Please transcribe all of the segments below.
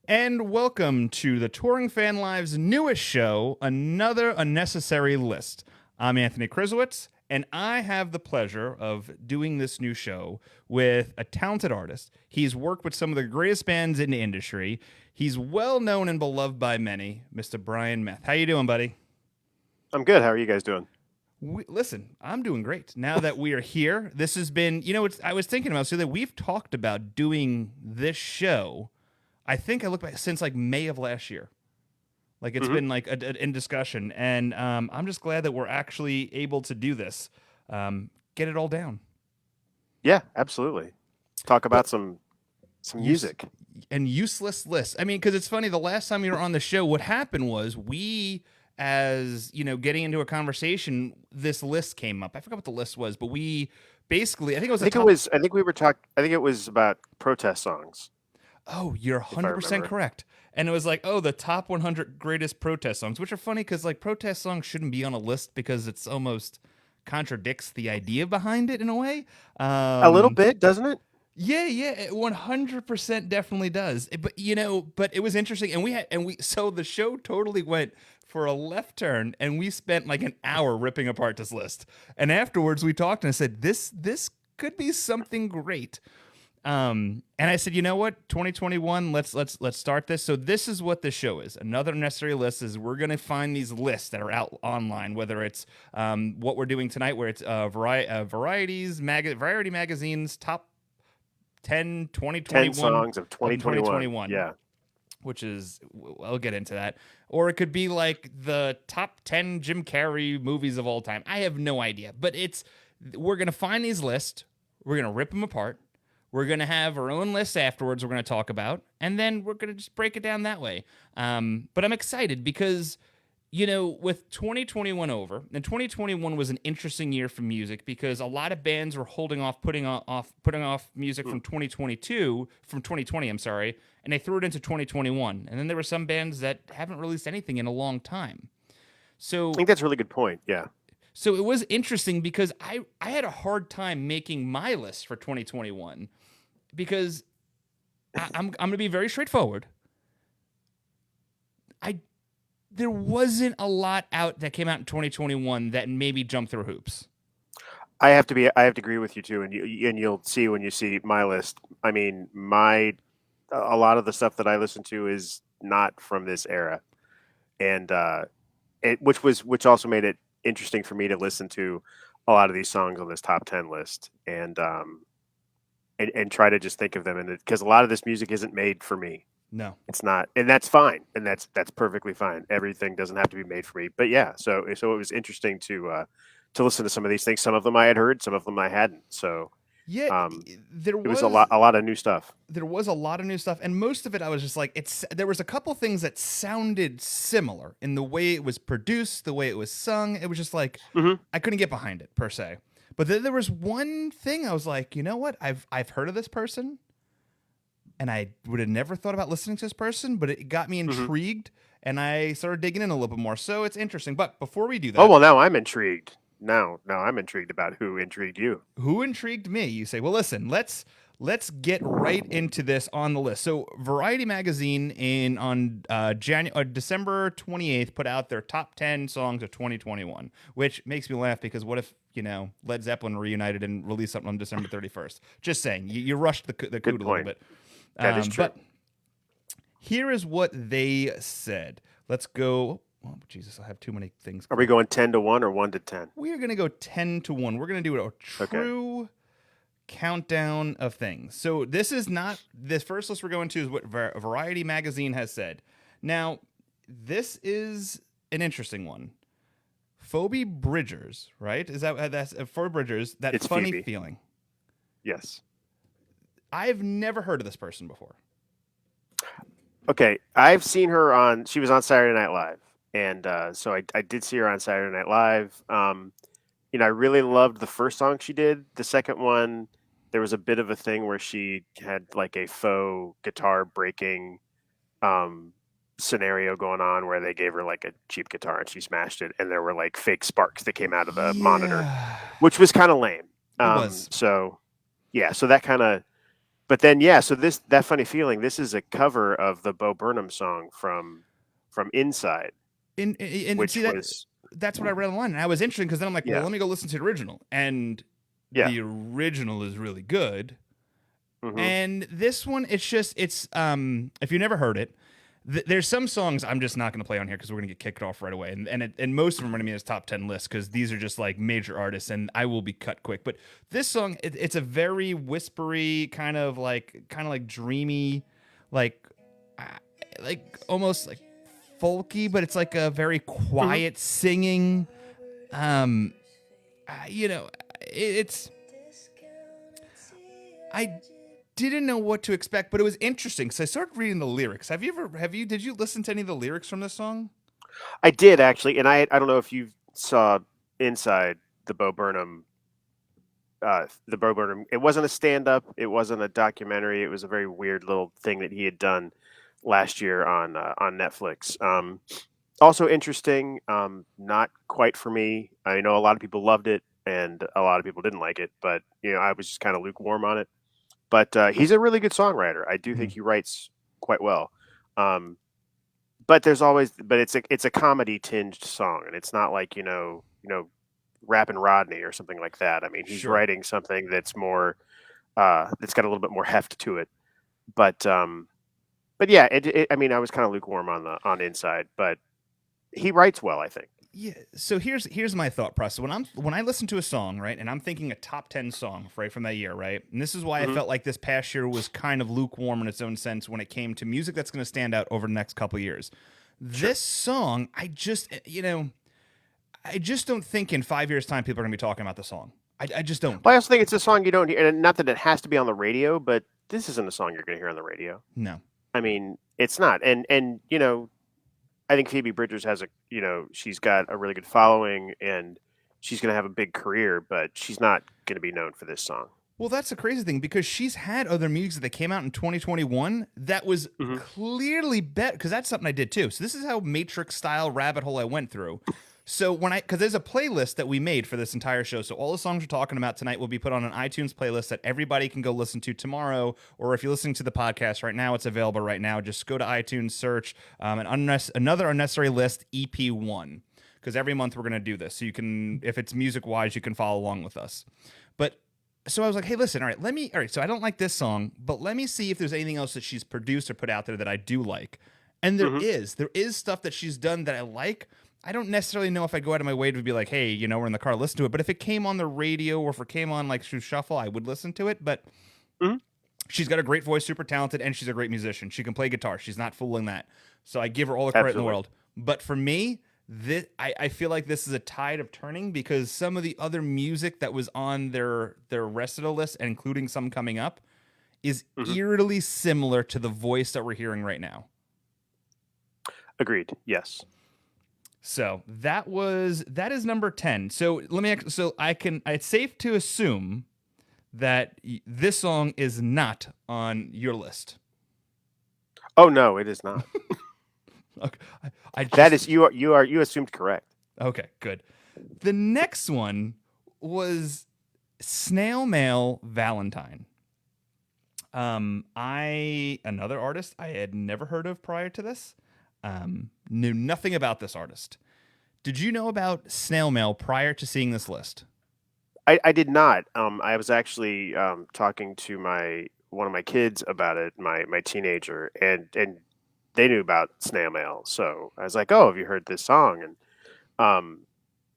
And welcome to the Touring Fan Live's newest show, Another Unnecessary List. I'm Anthony Krysiewicz, and I have the pleasure of doing this new show with a talented artist. He's worked with some of the greatest bands in the industry. He's well known and beloved by many, Mr. Brian Methe. How you doing, buddy? I'm good. How are you guys doing? Listen, I'm doing great. Now that we are here, this has been, I was thinking about so that we've talked about doing this show. I think I look back since like May of last year. Like it's hmm been like in discussion, and I'm just glad that we're actually able to do this. Get it all down. Yeah, absolutely. Talk But about some use music. and useless lists. I mean, because it's funny. The last time you were on the show, what happened was we, as getting into a conversation, this list came up. I forgot what the list was, but we basically, I think it was I a think it top. was. I think we were talking. I think it was about protest songs, Oh, you're if I 100% remember. correct. And it was like, oh, the top 100 greatest protest songs, which are funny because like protest songs shouldn't be on a list because it's almost contradicts the idea behind it in a way. A little Um, bit, doesn't it? yeah, it 100% definitely does. But it was interesting, and so the show totally went for a left turn, and we spent like an hour ripping apart this list. And afterwards, we talked, and I said, this could be something great. And I said, you know what, 2021, let's start this. So this is what this show is. Another necessary list is we're gonna find these lists that are out online, whether it's what we're doing tonight, where it's Variety Magazine's top 10 10 2021 songs of of 2021. 2021, Yeah. which is I'll get into that. Or it could be like the top 10 Jim Carrey movies of all time. I have no idea, but we're gonna find these lists, we're gonna rip them apart. We're going to have our own lists afterwards we're going to talk about, and then we're going to just break it down that way. But I'm excited because, with 2021 over, and 2021 was an interesting year for music because a lot of bands were holding off, putting off music Hmm. from 2020, I'm sorry, and they threw it into 2021. And then there were some bands that haven't released anything in a long time. I So think that's a really good point. Yeah. so it was interesting because I had a hard time making my list for 2021 because I'm going to be very straightforward. I There wasn't a lot out that came out in 2021 that maybe jumped through hoops. I have to agree with you too, and you'll see when you see my list. I mean, a lot of the stuff that I listen to is not from this era, and which also made it interesting for me to listen to a lot of these songs on this top 10 list, and try to just think of them, and because a lot of this music isn't made for me. No. It's not, and that's fine, and that's perfectly fine. Everything doesn't have to be made for me. But yeah, so it was interesting to listen to some of these things. Some of them I had heard, some of them I hadn't. So Yeah, um, there it was was a lot of new stuff. there was a lot of new stuff, and most of it I was just like, there was a couple things that sounded similar in the way it was produced, the way it was sung. It was just like hmm I couldn't get behind it per se. But then there was one thing I was like, you know what? I've heard of this person, and I would have never thought about listening to this person, but it got me hmm intrigued, and I started digging in a little bit more. So it's interesting. But before we do Oh that, well, now I'm intrigued. Now I'm intrigued about who intrigued you. who intrigued me? You say, well, listen, let's get right into this on the list. So Variety Magazine in on December 28th put out their top 10 songs of 2021, which makes me laugh because what if Led Zeppelin reunited and released something on December 31st? Just saying, you rushed the Good coot a little point. bit. That is true. But here is what they said. Let's go. Oh, Jesus, I have too many things Are we going. going 10 to 1 or 1 to 10? We are going to go 10 to 1. We're going to do a Okay. true countdown of things. So this is not this first list we're going to is what Variety Magazine has said. Now, this is an interesting one. Phoebe Bridgers, right? Is that's Phoebe Bridgers? That It's funny Phoebe. feeling. Yes. I've never heard of this person before. Okay. I've seen her on. She was on Saturday Night Live, and so I did see her on Saturday Night Live. I really loved the first song she did. The second one, there was a bit of a thing where she had like a faux guitar breaking um, scenario going on where they gave her like a cheap guitar and she smashed it, and there were like fake sparks that came out of the monitor, Yeah, which was kind of lame. it was. So yeah, so that kind of But then, yeah, so that funny feeling. This is a cover of the Bo Burnham song from Inside, And see which that was that's what I read online, and I was interested because then I'm like, well, yeah, let me go listen to the original, and yeah, the original is really good. hmm And this one, it's if you never heard it, there's some songs I'm just not going to play on here because we're going to get kicked off right away, and most of them are going to be in his top 10 list because these are just like major artists, and I will be cut quick. But this song, it's a very whispery kind of like dreamy, like uh, like almost like folky, but it's like a very hmm quiet singing. Um, you know, it's I didn't know what to expect, but it was interesting. So I started reading the lyrics. Did you listen to any of the lyrics from this song? I did actually, and I don't know if you saw Inside the Bo Burnham. The Bo Burnham. It wasn't a stand-up. It wasn't a documentary. It was a very weird little thing that he had done last year on Netflix. Also interesting. Not quite for me. I know a lot of people loved it, and a lot of people didn't like it. But I was just kind of lukewarm on it. But he's a really good songwriter. I do think Mhm. he writes quite well. Um, but it's a comedy tinged song, and it's not like Rappin' Rodney or something like that. I mean, he's Sure. writing something that's more that's got a little bit more heft to it. But yeah, I mean, I was kind of lukewarm on Inside, but he writes well, I think. Yeah. So here's my thought process. When I listen to a song, right, and I'm thinking a top 10 song right from that year, right, and this is why I hmm felt like this past year was kind of lukewarm in its own sense when it came to music that's going to stand out over the next couple of years. Sure. This song, I just don't think in 5 years' time people are going to be talking about the song. I just don't. Well, I also think it's a song you don't hear, and not that it has to be on the radio, but this isn't a song you're going to hear on the radio. No. I mean, it's not, and I think Phoebe Bridgers has she's got a really good following, and she's going to have a big career, but she's not going to be known for this song. Well, that's the crazy thing because she's had other music that came out in 2021 that was hmm clearly better because that's something I did too. So this is how Matrix style rabbit hole I went through. So because there's a playlist that we made for this entire show, so all the songs we're talking about tonight will be put on an iTunes playlist that everybody can go listen to tomorrow, or if you're listening to the podcast right now, it's available right now. Just go to iTunes, search another unnecessary list EP1 because every month we're gonna do this, so you can, if it's music wise, you can follow along with us. But so I was like, hey, listen, all right, so I don't like this song, but let me see if there's anything else that she's produced or put out there that I do like. And hmm there is stuff that she's done that I like. I don't necessarily know if I go out of my way to be like, hey, we're in the car, listen to it. But if it came on the radio or if it came on like through Shuffle, I would listen to it. But hmm she's got a great voice, super talented, and she's a great musician. She can play guitar. She's not fooling that. So I give her all the credit in the Absolutely. world. But for me, I feel like this is a tide of turning because some of the other music that was on their rest of the list, including some coming up, is hmm eerily similar to the voice that we're hearing right now. Agreed. Yes. So that is number 10. So it's safe to assume that this song is not on your list. Oh no, it is not. Okay, I That just is you assumed correct. okay, good. The next one was Snail Mail Valentine. I another artist I had never heard of prior to this. Knew nothing about this artist. Did you know about Snail Mail prior to seeing this list? I did not. I was actually talking to my one of my kids about it, my teenager, and they knew about snail mail. So I was like, "Oh, have you heard this song?" Um,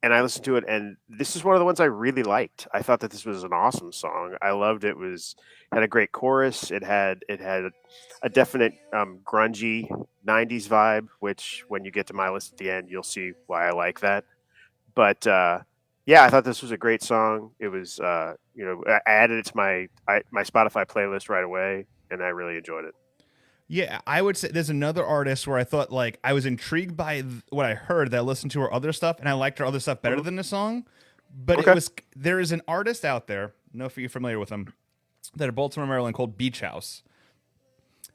and I listened to it, and this is one of the ones I really liked. I thought that this was an awesome song. I loved it. Had a great chorus. It had a definite grungy '90s vibe, which when you get to my list at the end, you'll see why I like that. But yeah, I thought this was a great song. It was I added it to my Spotify playlist right away, and I really enjoyed it. Yeah, I would say there's another artist where I thought like I was intrigued by what I heard that I listened to her other stuff and I liked her other stuff better hmm than the song. But Okay. there is an artist out there, I don't know if you're familiar with them, that are Baltimore, Maryland called Beach House.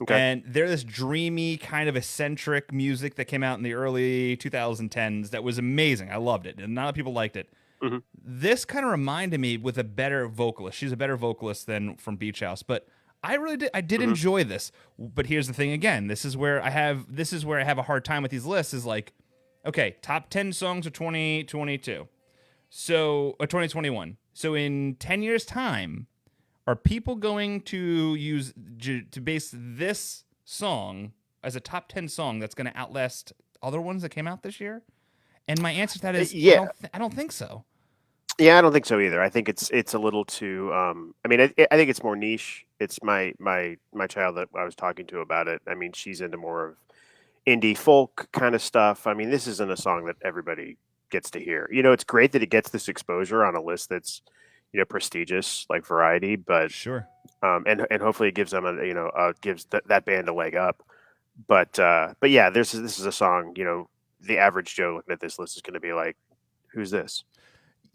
Okay. And they're this dreamy, kind of eccentric music that came out in the early 2010s that was amazing. I loved it. And not a lot of people liked it. hmm This kind of reminded me with a better vocalist. She's a better vocalist than from Beach House, but I really did. I did Mm-hmm. enjoy this, but here's the thing again. This is where I have a hard time with these lists. Is like, okay, top 10 songs of 2022, so 2021. So in 10 years' time, are people going to to base this song as a top 10 song that's going to outlast other ones that came out this year? And my answer to that is Yeah. I don't think so. Yeah, I don't think so either. I think it's a little too. I mean, I think it's more niche. It's my child that I was talking to about it. I mean, she's into more of indie folk kind of stuff. I mean, this isn't a song that everybody gets to hear. You know, it's great that it gets this exposure on a list that's prestigious like Variety, but Sure. and hopefully it gives them gives that band a leg up. But yeah, this is a song. The average Joe looking at this list is going to be like, who's this?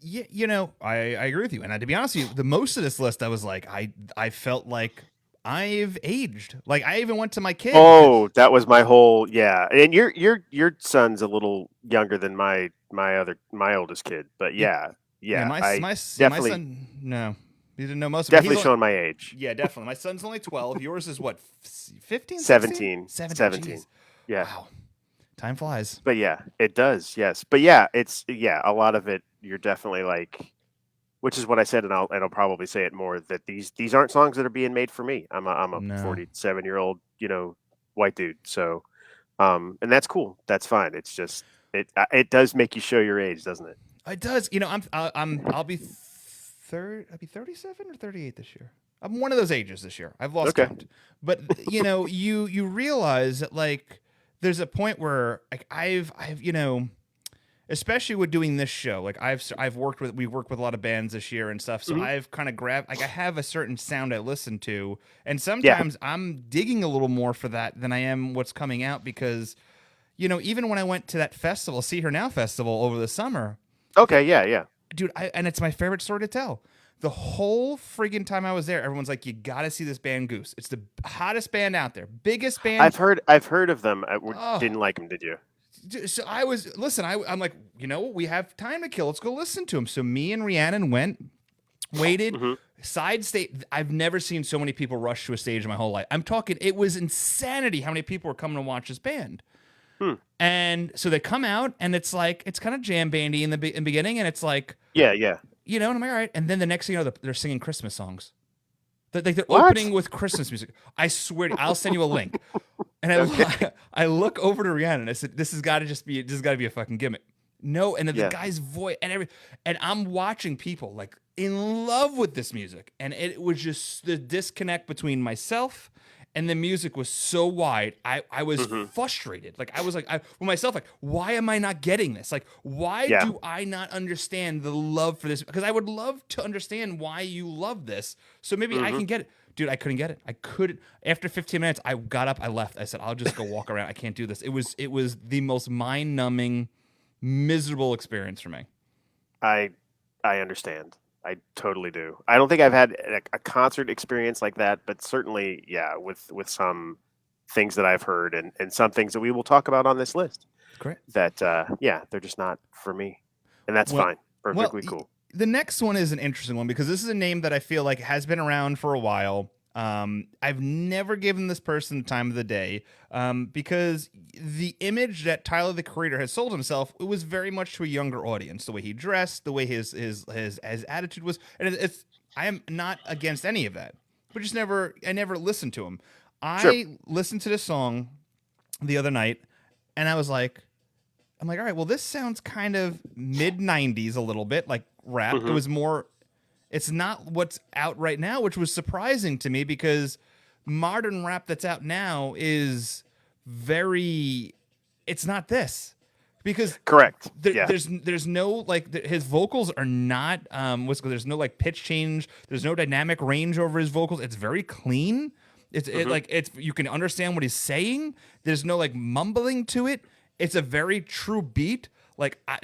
Yeah, I agree with you. And to be honest with you, the most of this list, I was like, I felt like I've aged. Like I even went to my kid. Oh, that was my whole yeah. And your son's a little younger than my oldest kid, but Yeah, yeah, my I my yeah, my definitely son. No, he didn't know most of it. definitely showing my age. Yeah, definitely. My son's only 12. Yours is what, 15, 16? 17, 17. Jeez. Yeah. Wow, time flies. But yeah, it does. Yes. But yeah, it's a lot of it you're definitely like, which is what I said, and I'll probably say it more, that these aren't songs that are being made for me. I'm a No, 47-year-old, white dude. So and that's cool. That's fine. It's just it does make you show your age, doesn't it? it does. I'll be I'll be 37 or 38 this year. I'm one of those ages this year. I've lost Okay. count. But you realize that like there's a point where like I've especially with doing this show, like I've we worked with a lot of bands this year and stuff, so Mhm. I've kind of grabbed, like I have a certain sound I listen to, and Yeah. sometimes I'm digging a little more for that than I am what's coming out, because even when I went to that festival, See Her Now festival over the summer, Okay. Yeah. Yeah. dude, and it's my favorite story to tell. The whole friggin' time I was there, everyone's like, "You got to see this band, Goose. It's the hottest band out there, biggest band." I've heard of them. I Oh, didn't like them. Did you? so I'm like, we have time to kill. Let's go listen to him. So me and Rhiannon waited, Hmm. side stage. I've never seen so many people rush to a stage in my whole life. I'm talking, it was insanity how many people were coming to watch this band. Hmm. And so they come out, and it's like, it's kind of jam bandy in the beginning, and it's like, Yeah. Yeah. and I'm like, all right. And then the next thing you know, they're singing Christmas songs. They're What? opening with Christmas music. I swear, I'll send you a link. And I look over to Rhiannon and I said, "This has got to be a fucking gimmick." No, and then the Yeah. guy's voice and I'm watching people like in love with this music, and it was just the disconnect between myself and the music was so wide. I was frustrated. Like I was like, with myself, like, why am I not getting this? Like, why Yeah. do I not understand the love for this? Because I would love to understand why you love this, so maybe I can get it. Dude, I couldn't get it. I couldn't. After 15 minutes, I got up, I left. I said, I'll just go walk around. I can't do this. It was the most mind-numbing, miserable experience for me. I understand. I totally do. I don't think I've had a concert experience like that, but certainly, yeah, with some things that I've heard and some things that we will talk about on this list Great. that yeah, they're just not for me, and that's Well- fine. Perfectly cool. The next one is an interesting one because this is a name that I feel like has been around for a while. I've never given this person the time of the day because the image that Tyler the Creator has sold himself, it was very much to a younger audience. The way he dressed, the way his attitude was, and it's I am not against any of that, but I never listened to him. Sure. I listened to this song the other night, and I'm like, all right, well, this sounds kind of mid 90s a little bit like rap. It was more. It's not what's out right now, which was surprising to me because modern rap that's out now is very. It's not this because Correct. Yeah. there's no like his vocals are not there's no like pitch change. There's no dynamic range over his vocals. It's very clean. It's you can understand what he's saying. There's no like mumbling to it. It's a very true beat. Like out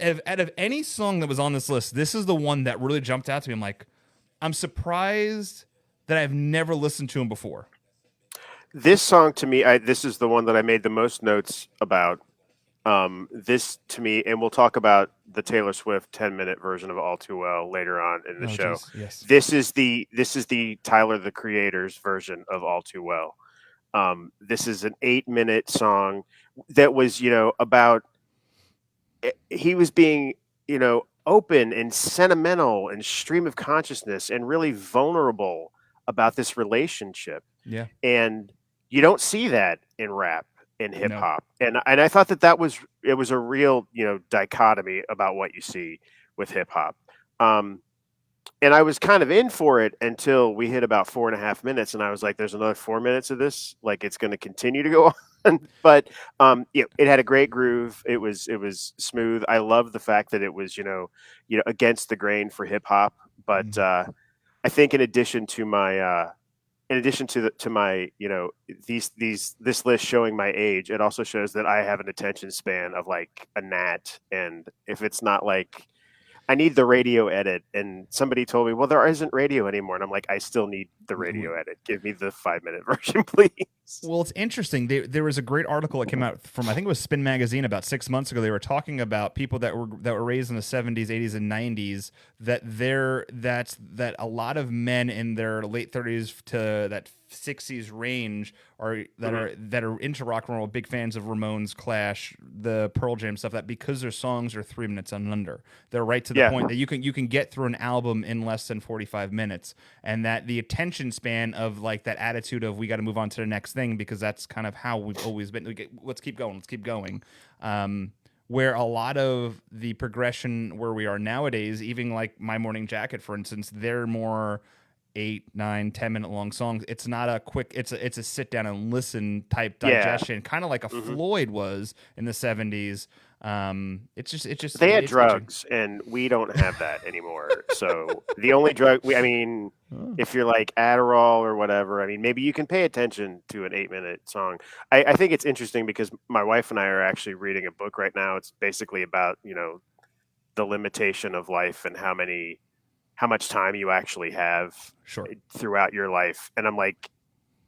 of any song that was on this list, this is the one that really jumped out to me. I'm surprised that I've never listened to him before. This song to me, this is the one that I made the most notes about. This to me, and we'll talk about the Taylor Swift 10-minute version of All Too Well later on in the Oh, show. geez. Yes. This is the Tyler the Creator's version of All Too Well. This is an 8-minute song that was, about he was being, open and sentimental and stream of consciousness and really vulnerable about this relationship. Yeah. And you don't see that in rap in hip No. hop. And I thought that was a real, dichotomy about what you see with hip hop. And I was kind of in for it until we hit about 4.5 minutes, and I was like, "There's another 4 minutes of this. Like, it's going to continue to go on." But it had a great groove. It was smooth. I love the fact that it was against the grain for hip hop. But I think in addition to my this list showing my age, it also shows that I have an attention span of like a gnat, and if it's not like I need the radio edit. And somebody told me, well, there isn't radio anymore. And I'm like, I still need the radio edit. Give me the 5-minute version, please. Well, it's interesting. There was a great article that came out from, I think it was Spin Magazine, about 6 months ago. They were talking about people that were raised in the 70s, 80s, and 90s. That a lot of men in their late 30s to that 60s range that are into rock and roll, big fans of Ramones, Clash, the Pearl Jam stuff. That because their songs are 3 minutes and under, they're right to the point that you can get through an album in less than 45 minutes, and that the attention span of like that attitude of we got to move on to the next thing because that's kind of how we've always been. Let's keep going. Where a lot of the progression where we are nowadays, even like My Morning Jacket, for instance, they're more 8, 9, 10-minute long songs. It's not a quick. It's a sit down and listen type digestion, kind of like a Floyd was in the 70s. They had drugs, and we don't have that anymore. So the only drug if you're like Adderall or whatever, maybe you can pay attention to an 8-minute song. I think it's interesting because my wife and I are actually reading a book right now. It's basically about the limitation of life and how much time you actually have throughout your life. And I'm like,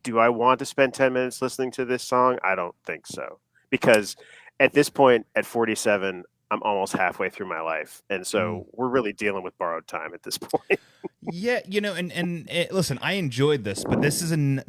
do I want to spend 10 minutes listening to this song? I don't think so. Because at this point, at 47, I'm almost halfway through my life. And so we're really dealing with borrowed time at this point. Yeah, listen, I enjoyed this, but listen,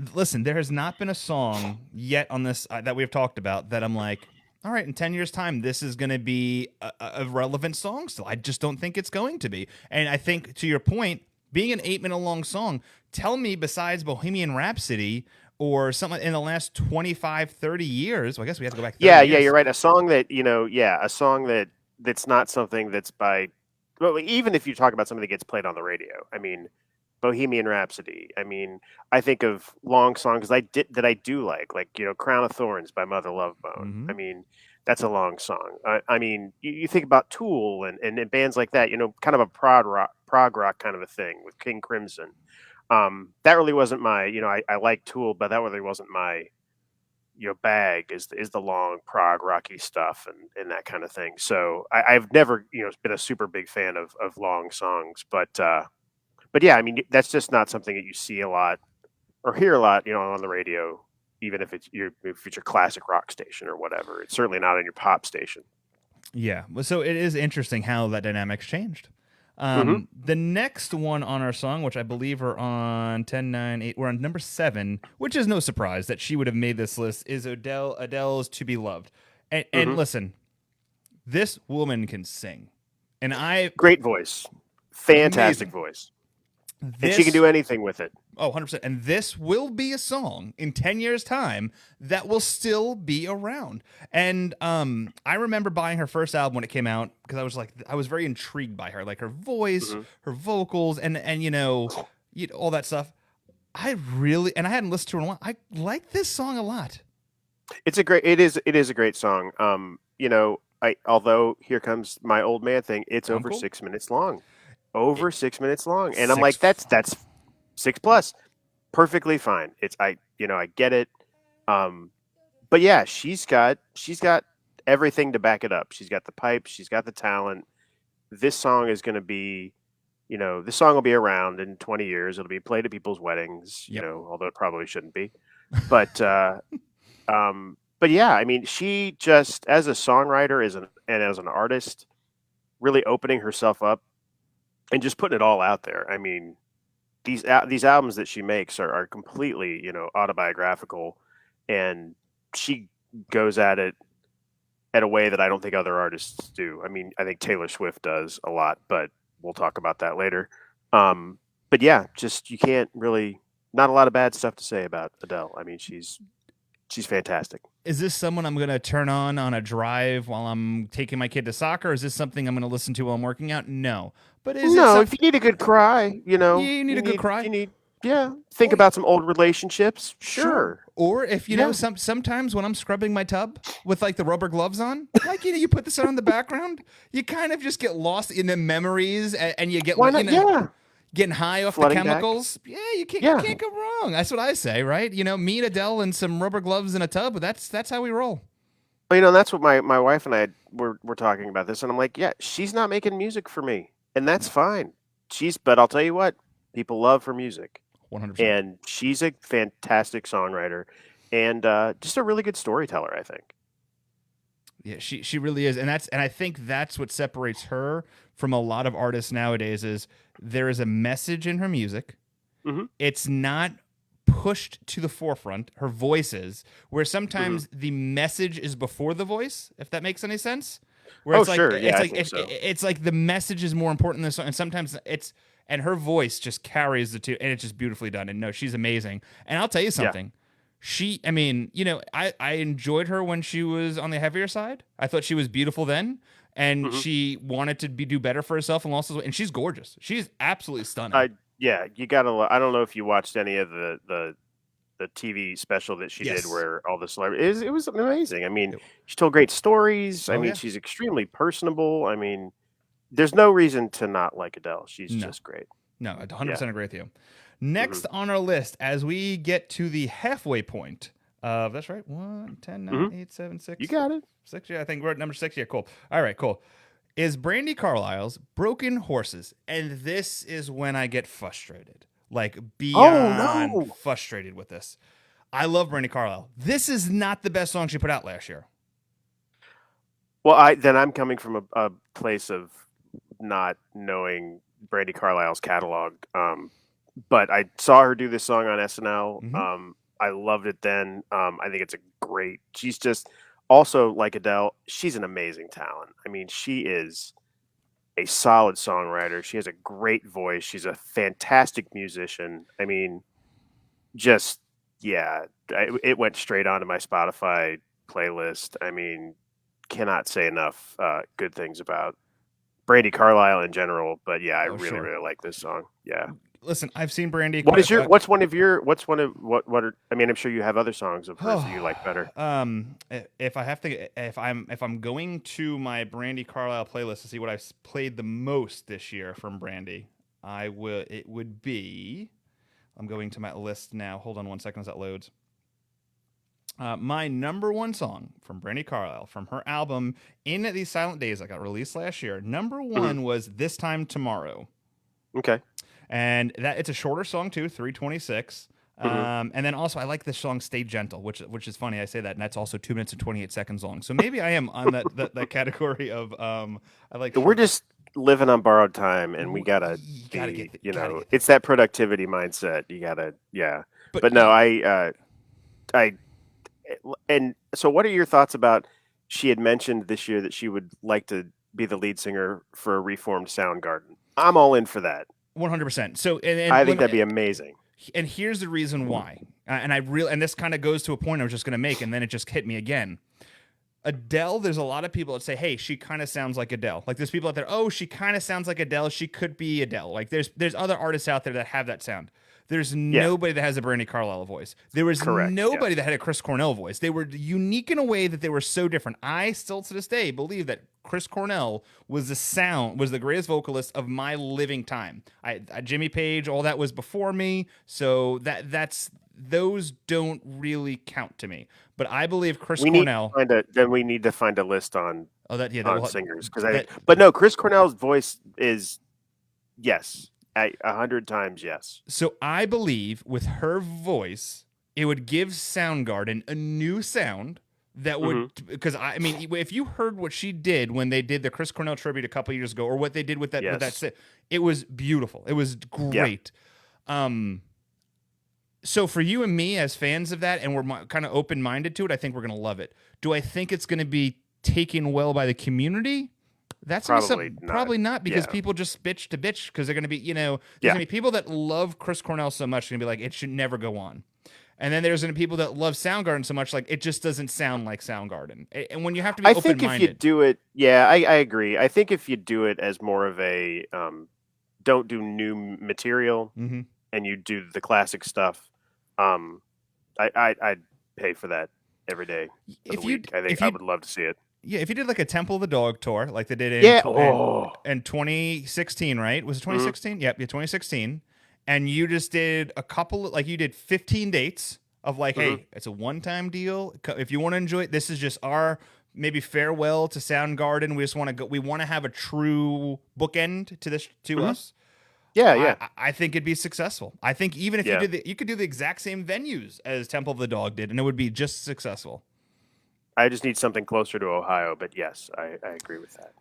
there has not been a song yet on this that we've talked about that I'm like, all right, in 10 years' time, this is going to be a relevant song still. I just don't think it's going to be. And I think, to your point, being an 8-minute long song, tell me besides Bohemian Rhapsody or something in the last 25, 30 years, well, I guess we have to go back 30 years. Yeah, you're right. A song that's not something that's by, well, even if you talk about something that gets played on the radio, Bohemian Rhapsody. I think of long songs I do like Crown of Thorns by Mother Love Bone. That's a long song. You think about Tool and bands like that, kind of a prog rock kind of a thing with King Crimson. That really wasn't my, I like Tool, but that really wasn't my, bag is the long prog rocky stuff and that kind of thing. So I've never, been a super big fan of long songs, but yeah, that's just not something that you see a lot or hear a lot, on the radio, even if it's your classic rock station or whatever. It's certainly not on your pop station. Yeah. So it is interesting how that dynamic's changed. The next one on our song, which I believe are on 10, 9, 8, we're on number 7, which is no surprise that she would have made this list, is Adele's To Be Loved. And listen, this woman can sing. And great voice. Fantastic voice. And she can do anything with it. Oh, 100%. And this will be a song in 10 years' time that will still be around. And I remember buying her first album when it came out because I was very intrigued by her, like her voice, her vocals, and all that stuff. I hadn't listened to her in a while. I like this song a lot. It is a great song. Although here comes my old man thing, it's over 6 minutes long. Over 6 minutes long, and I'm like, that's 6+, perfectly fine. I get it, but yeah, she's got everything to back it up. She's got the pipes, she's got the talent. This song is going to be, this song will be around in 20 years. It'll be played at people's weddings, although it probably shouldn't be, but but yeah, I mean, she just as a songwriter, and as an artist, really opening herself up and just putting it all out there. I mean, these albums that she makes are completely, autobiographical, and she goes at it at a way that I don't think other artists do. I mean, I think Taylor Swift does a lot, but we'll talk about that later. Um, but yeah, just you can't really not a lot of bad stuff to say about Adele. I mean, she's fantastic. Is this someone I'm going to turn on a drive while I'm taking my kid to soccer? Is this something I'm going to listen to while I'm working out? No. But is it No, if something you need a good cry, you need a good cry? yeah, think Or about some old relationships. sure. Sure. Or if Yeah. sometimes when I'm scrubbing my tub with like the rubber gloves on, like you put this on in the background, you kind of just get lost in the memories and you get Why not? Yeah. getting high off the Flooding back. chemicals. Yeah, you Yeah. can't go wrong. That's what I say, right? Me and Adele and some rubber gloves in a tub. That's how we roll. Well, that's what my wife and I were talking about this, and I'm like, yeah, she's not making music for me, and that's No, fine. But I'll tell you what, people love her music, 100%. and she's a fantastic songwriter, and just a really good storyteller, I think. Yeah, she really is, and I think that's what separates her from a lot of artists nowadays is there is a message in her music. Hmm. It's not pushed to the forefront. Her voice is where Hmm. sometimes the message is before the voice, if that makes any sense. Where Oh, it's like sure, yeah, I think so. it's like the message is more important than the song, and sometimes and her voice just carries the two, and it's just beautifully done. And no, she's amazing. And I'll tell you Yeah. something. I mean, I enjoyed her when she was on the heavier side. I thought she was beautiful then, and Hmm. she wanted to do better for herself and lost. And she's gorgeous. She's absolutely stunning. I Yeah, you gotta. I don't know if you watched any of the TV special that she did Yes. where all the celebrities. It was amazing. I mean, she told great stories. I Oh mean, yeah. she's extremely personable. I mean, there's no reason to not like Adele. She's No. just great. No, I Yeah. 100% agree with you. Hmm. Next on our list, as we get to the halfway point of, that's right, 1, 10, Hmm. 9, 8, 7, You 6, got it. 6. Yeah, I think we're at number 6. Yeah, cool. All right, cool. Is Brandy Carlisle's Broken Horses. And this is when I get frustrated, like Oh beyond no. frustrated with this. I love Brandy Carlisle. This is not the best song she put out last year. Well, I'm coming from a place of not knowing Brandy Carlisle's catalog. But I saw her do this song on SNL. Mm-hmm. I loved it then. I think it's a great. She's just also like Adele. She's an amazing talent. I mean, she is a solid songwriter. She has a great voice. She's a fantastic musician. I mean, just yeah, it went straight onto my Spotify playlist. I mean, cannot say enough good things about Brandy Carlisle in general. But yeah, I Oh, really sure. really like this song. Yeah. Listen, I've seen Brandy What quite. is your? What's one of your? What's one of what are? I mean, I'm sure you have other songs of hers that you like better. If I have to, if I'm going to my Brandy Carlisle playlist to see what I've played the most this year from Brandy, I will. It would be. I'm going to my list now. Hold on one second as that loads. My number one song from Brandy Carlisle from her album In These Silent Days that got released last year. Number Mhm. one was This Time Tomorrow. Okay. And that it's a shorter song too, 3:26. Hmm. And then also I like this song "Stay Gentle," which is funny. I say that, and that's also 2 minutes and 28 seconds long. So maybe I am on that category of I like We're short. just living on borrowed time, and we gotta You gotta be. get gotta get It's that productivity mindset. You gotta. Yeah. but But no, I, and so what are your thoughts about? She had mentioned this year that she would like to be the lead singer for a reformed Soundgarden. I'm all in for that. 100%. So I think that'd be amazing. and here's the reason why. And this kind of goes to a point I was just gonna make, and then it just hit me again. Adele, there's a lot of people that say, "Hey, she kind of sounds like Adele." Like there's people out there, "Oh, she kind of sounds like Adele. She could be Adele." Like there's other artists out there that have that sound. There's Yeah. nobody that has a Brandy Carlisle voice. There was Correct. nobody Yes. that had a Chris Cornell voice. They were unique in a way that they were so different. I still to this day believe that Chris Cornell was the greatest vocalist of my living time. Jimmy Page, all that was before me, so that's those don't really count to me. But I believe Chris We need to Cornell. find a then we need to find a list Oh, that yeah, that on will singers because that. but no, Chris Cornell's voice is yes, 100 times yes. So I believe with her voice, it would give Soundgarden a new sound that would, because I mean, if you heard what she did when they did the Chris Cornell tribute a couple years ago, or what they did with that, it was beautiful. It was great. So for you and me as fans of that, and we're kind of open-minded to it, I think we're going to love it. Do I think it's going to be taken well by the community? That's probably not, because people just bitch to bitch, because they're going to be, there's going to be people that love Chris Cornell so much, going to be like, it should never go on. And then there's going to be people that love Soundgarden so much, like, it just doesn't sound like Soundgarden. And when you have to be open-minded. I think if you do it, I agree. I think if you do it as more of a don't do new material and you do the classic stuff, I'd pay for that every day of the week. I think I would love to see it. Yeah, if you did like a Temple of the Dog tour, like they did in 2016, right? Was it 2016? Yep, 2016. And you just did a couple, like you did 15 dates of like, hey, it's a one-time deal. If you want to enjoy it, this is just our maybe farewell to Soundgarden. We just want to go. We want to have a true bookend to this us. Yeah. I think it'd be successful. I think even if you could do the exact same venues as Temple of the Dog did, and it would be just successful. I just need something closer to Ohio, but yes, I agree with that.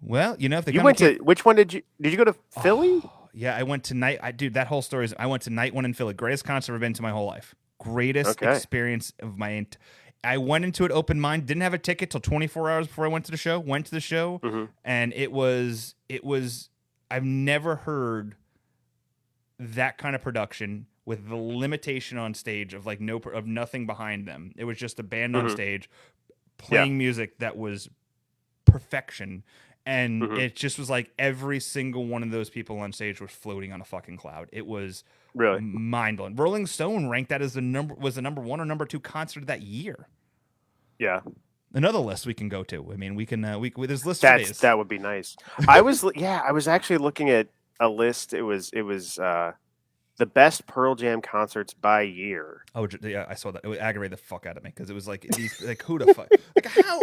Well, if they went to which one did you go to Philly? Yeah, I went to night. Dude, that whole story is. I went to night one in Philly. Greatest concert I've ever been to my whole life. Greatest experience of my. I went into it open mind. Didn't have a ticket till 24 hours before I went to the show. Went to the show, and it was. I've never heard that kind of production with the limitation on stage of like of nothing behind them. It was just a band on stage playing music that was perfection. And it just was like every single one of those people on stage was floating on a fucking cloud. It was really mind-blowing. Rolling Stone ranked that as the number 1 or number 2 concert of that year. Yeah. Another list we can go to. I mean, we can there's lists of days. That would be nice. I was actually looking at a list. It was the best Pearl Jam concerts by year. Oh yeah, I saw that. It would aggravate the fuck out of me because it was like these who the fuck like how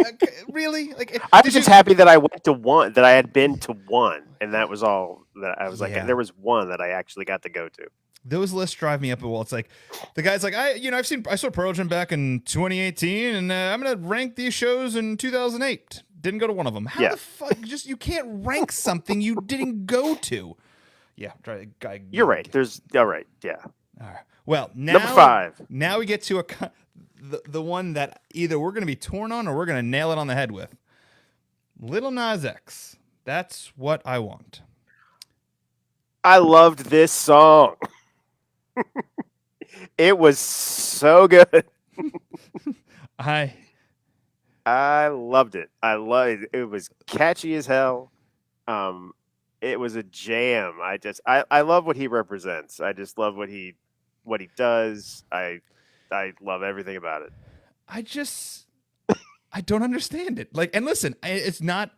really like. I was just happy that I went to one, that I had been to one, and that was all that I was like. And there was one that I actually got to go to. Those lists drive me up a wall. It's like the guy's like, I saw Pearl Jam back in 2018, and I'm gonna rank these shows in 2008. Didn't go to one of them. How the fuck? You can't rank something you didn't go to. Yeah, you're right. All right. Yeah. All right. Well, now number 5. Now we get to the one that either we're going to be torn on or we're going to nail it on the head with. Lil Nas X. That's what I want. I loved this song. It was so good. I loved it. It was catchy as hell. It was a jam. I love what he represents. I just love what he does. I love everything about it. I don't understand it. Like, and listen, it's not.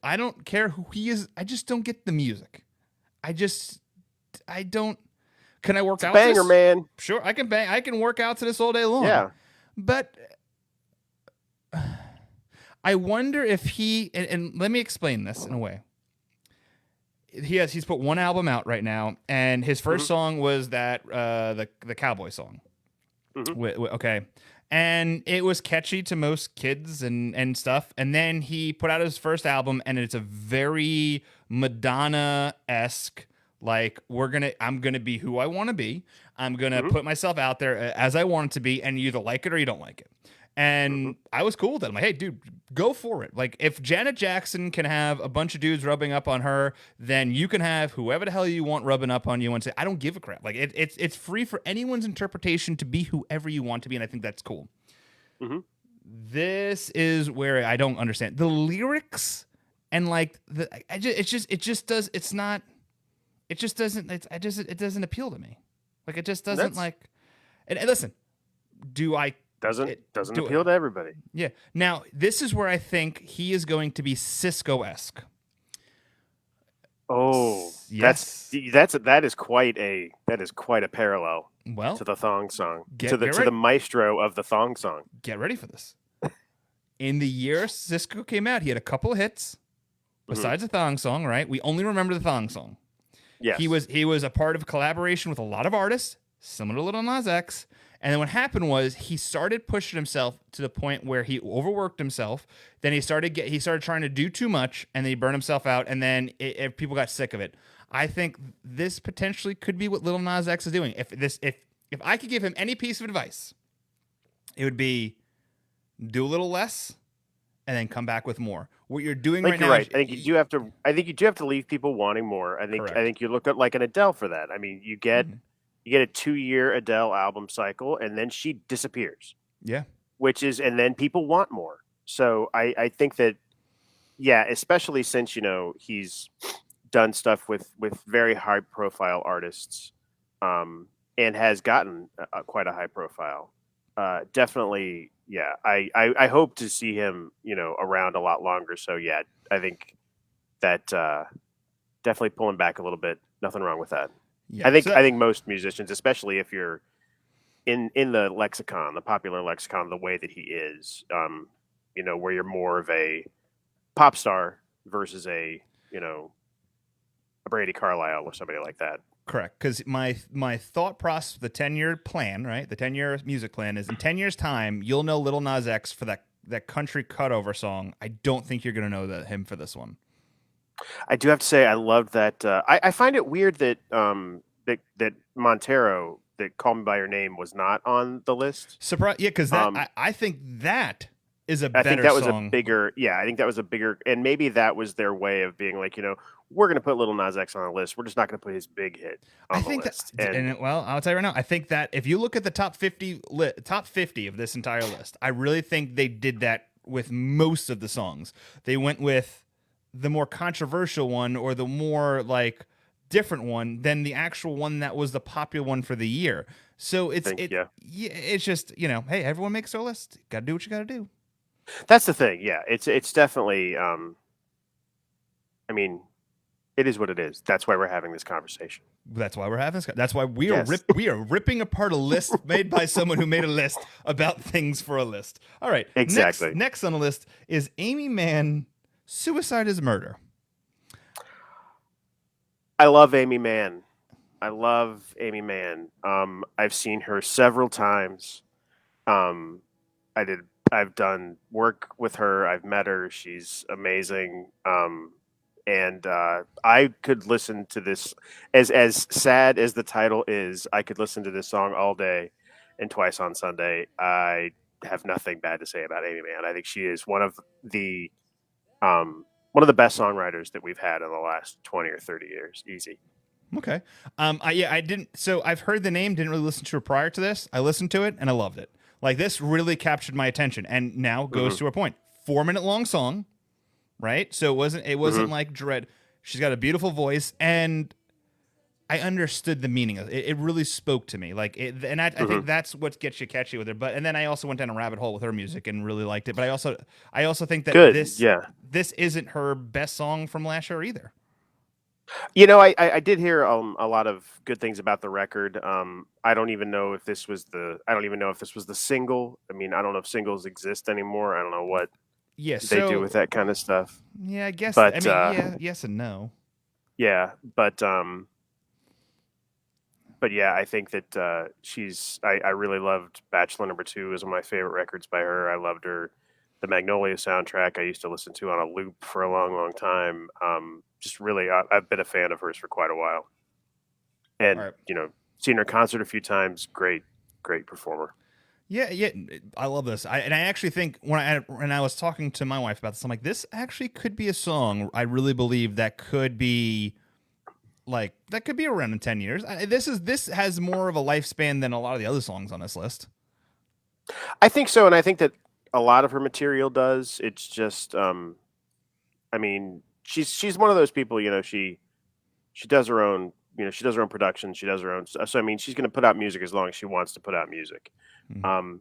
I don't care who he is. I just don't get the music. I don't. Can I work out? Banger, man. Sure, I can bang. I can work out to this all day long. Yeah, but I wonder if he. And let me explain this in a way. He's put one album out right now, and his first song was that the cowboy song. Okay, and it was catchy to most kids and stuff. And then he put out his first album, and it's a very Madonna-esque. Like I'm gonna be who I want to be. I'm gonna put myself out there as I want it to be, and you either like it or you don't like it. And I was cool with it. I'm like, hey, dude, go for it. Like, if Janet Jackson can have a bunch of dudes rubbing up on her, then you can have whoever the hell you want rubbing up on you and say, I don't give a crap. Like, it's free for anyone's interpretation to be whoever you want to be, and I think that's cool. This is where I don't understand the lyrics and like it doesn't appeal to me. Like, it just doesn't like. And listen, doesn't appeal to everybody. Yeah. Now, this is where I think he is going to be Cisco-esque. Oh, yes. That is quite a parallel. Well, to the thong song, to the maestro of the thong song. Get ready for this. In the year Cisco came out, he had a couple of hits besides the thong song. Right? We only remember the thong song. Yes. He was a part of a collaboration with a lot of artists. similar to Lil Nas X. And then what happened was he started pushing himself to the point where he overworked himself. Then he started trying to do too much, and then he burned himself out. And then people got sick of it. I think this potentially could be what Lil Nas X is doing. If I could give him any piece of advice, it would be do a little less and then come back with more. What you're doing right now, right. I think you do have to. I think you do have to leave people wanting more. Correct. I think you look at like an Adele for that. I mean, you get a 2-year Adele album cycle, and then she disappears. Yeah. And then people want more. So I think that, yeah, especially since he's done stuff with very high profile artists, and has gotten quite a high profile. Definitely, yeah. I hope to see him, around a lot longer. So yeah, I think that definitely pulling back a little bit. Nothing wrong with that. Yeah, I think most musicians, especially if you're in the lexicon, the popular lexicon, the way that he is, where you're more of a pop star versus a Brady Carlisle or somebody like that. Correct, because my thought process, the 10-year plan, right? The 10-year music plan is in 10 years' time, you'll know Lil Nas X for that country cutover song. I don't think you're going to know him for this one. I do have to say I loved that. I find it weird that that Montero, that Call Me by Your Name, was not on the list. Surprise! Yeah, because I think that is a better I think that song. Was a bigger. Yeah, I think that was a bigger, and maybe that was their way of being like, we're going to put Lil Nas X on the list. We're just not going to put his big hit on the list. Well, I'll tell you right now, I think that if you look at the top 50 of this entire list, I really think they did that with most of the songs. They went with the more controversial one or the more like different one than the actual one that was the popular one for the year. So it's just, hey, everyone makes their list. Got to do what you got to do. That's the thing. Yeah, it's definitely. I mean, it is what it is. That's why we're having this conversation. That's why we're having this. That's why we are ripping apart a list made by someone who made a list about things for a list. All right, exactly. Next on the list is Amy Mann. Suicide is Murder. I love Amy Mann. I've seen her several times. I've done work with her. I've met her. She's amazing. And I could listen to this, as sad as the title is, I could listen to this song all day and twice on Sunday. I have nothing bad to say about Amy Mann. I think she is one of the best songwriters that we've had in the last 20 or 30 years. Easy. Okay. I didn't. So I've heard the name, didn't really listen to her prior to this. I listened to it and I loved it. Like, this really captured my attention, and now goes to her point. 4-minute long song, right? So it wasn't like Dread. She's got a beautiful voice, and I understood the meaning of it. It really spoke to me. Like, I think that's what gets you catchy with her. And then I also went down a rabbit hole with her music and really liked it. But I also think that this isn't her best song from last year either. I did hear a lot of good things about the record. I don't even know if this was the single. I mean, I don't know if singles exist anymore. I don't know what they do with that kind of stuff. Yeah, I guess. But, yes and no. Yeah, but yeah, I think that I really loved Bachelor Number 2. It was one of my favorite records by her. I loved her. The Magnolia soundtrack I used to listen to on a loop for a long, long time. Just really, I've been a fan of hers for quite a while. And, seen her concert a few times. Great performer. Yeah, I love this. I actually think when I was talking to my wife about this, I'm like, this actually could be a song I really believe that could be around in 10 years. This has more of a lifespan than a lot of the other songs on this list. I think so, and I think that a lot of her material does. It's just, I mean, she's one of those people. She does her own. She does her own production. She does her own. So I mean, she's going to put out music as long as she wants to put out music.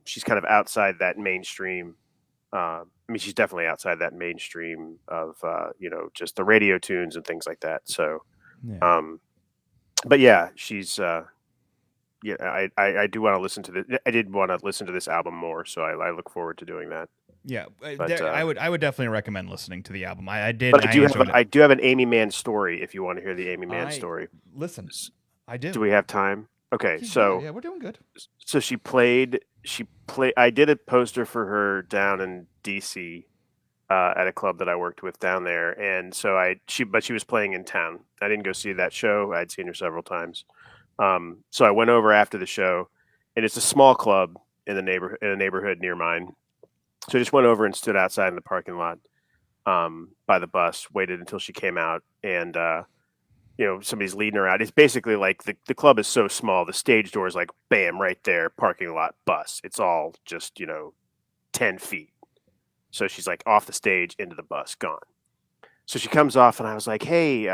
She's kind of outside that mainstream. I mean, she's definitely outside that mainstream of just the radio tunes and things like that. So, but yeah, she's. I do want to listen to this. I did want to listen to this album more, so I look forward to doing that. Yeah, but, I would definitely recommend listening to the album. I did. But I do have an Amy Mann story if you want to hear the Amy Mann story. Listen, I do. Do we have time? Okay, Yeah, yeah, we're doing good. so she played. I did a poster for her down in DC at a club that I worked with down there, and so but she was playing in town. I didn't go see that show. I'd seen her several times. So I went over after the show, and it's a small club in a neighborhood near mine. So I just went over and stood outside in the parking lot by the bus, waited until she came out, and somebody's leading her out. It's basically like the club is so small, the stage door is like bam right there, parking lot, bus. It's all just 10 feet. So she's like off the stage into the bus, gone. So she comes off, and I was like, "Hey,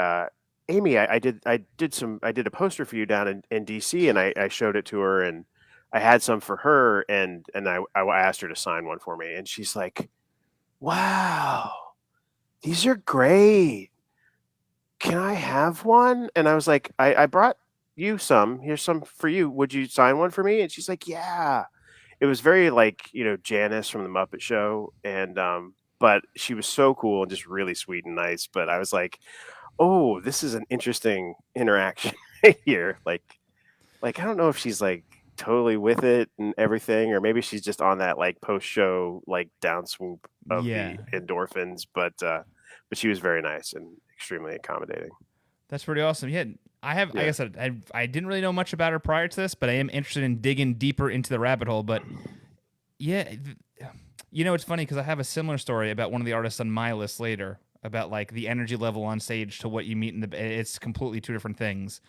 Amy, I did a poster for you down in DC, and I showed it to her, and I had some for her, and I asked her to sign one for me, and she's like, "Wow, these are great. Can I have one?" And I was like, I brought you some. Here's some for you. Would you sign one for me? And she's like, yeah. It was very like, Janice from the Muppet Show. And, but she was so cool and just really sweet and nice. But I was like, oh, this is an interesting interaction here. Like, I don't know if she's like totally with it and everything, or maybe she's just on that like post show, like down swoop of Yeah, the endorphins. But she was very nice and extremely accommodating. that's pretty awesome. Yeah, like I Yeah. said, I didn't really know much about her prior to this, but I am interested in digging deeper into the rabbit hole. But yeah, it's funny because I have a similar story about one of the artists on my list later about like the energy level on stage to what you meet in the. It's completely two different things.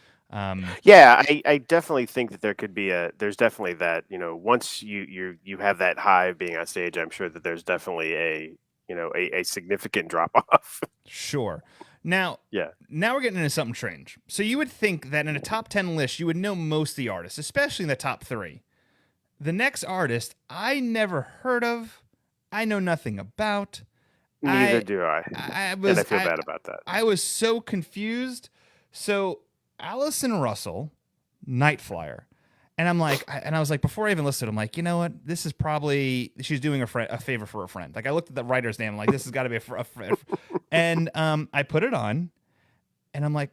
Yeah, I definitely think that there's definitely that, once you have that high of being on stage, I'm sure that there's definitely a significant drop off. Sure. Now, Yeah. now we're getting into something strange. So you would think that in a top 10 list, you would know most of the artists, especially in the top three. The next artist I never heard of, I know nothing about. Neither I do I. I And I was feel bad about that. I was so confused. So Allison Russell, Night Flyer. And I was like, before I even listed, I'm like, you know what? This is probably she's doing a favor for a friend. Like I looked at the writer's name, I'm like, this has got to be a friend. And I put it on, and I'm like,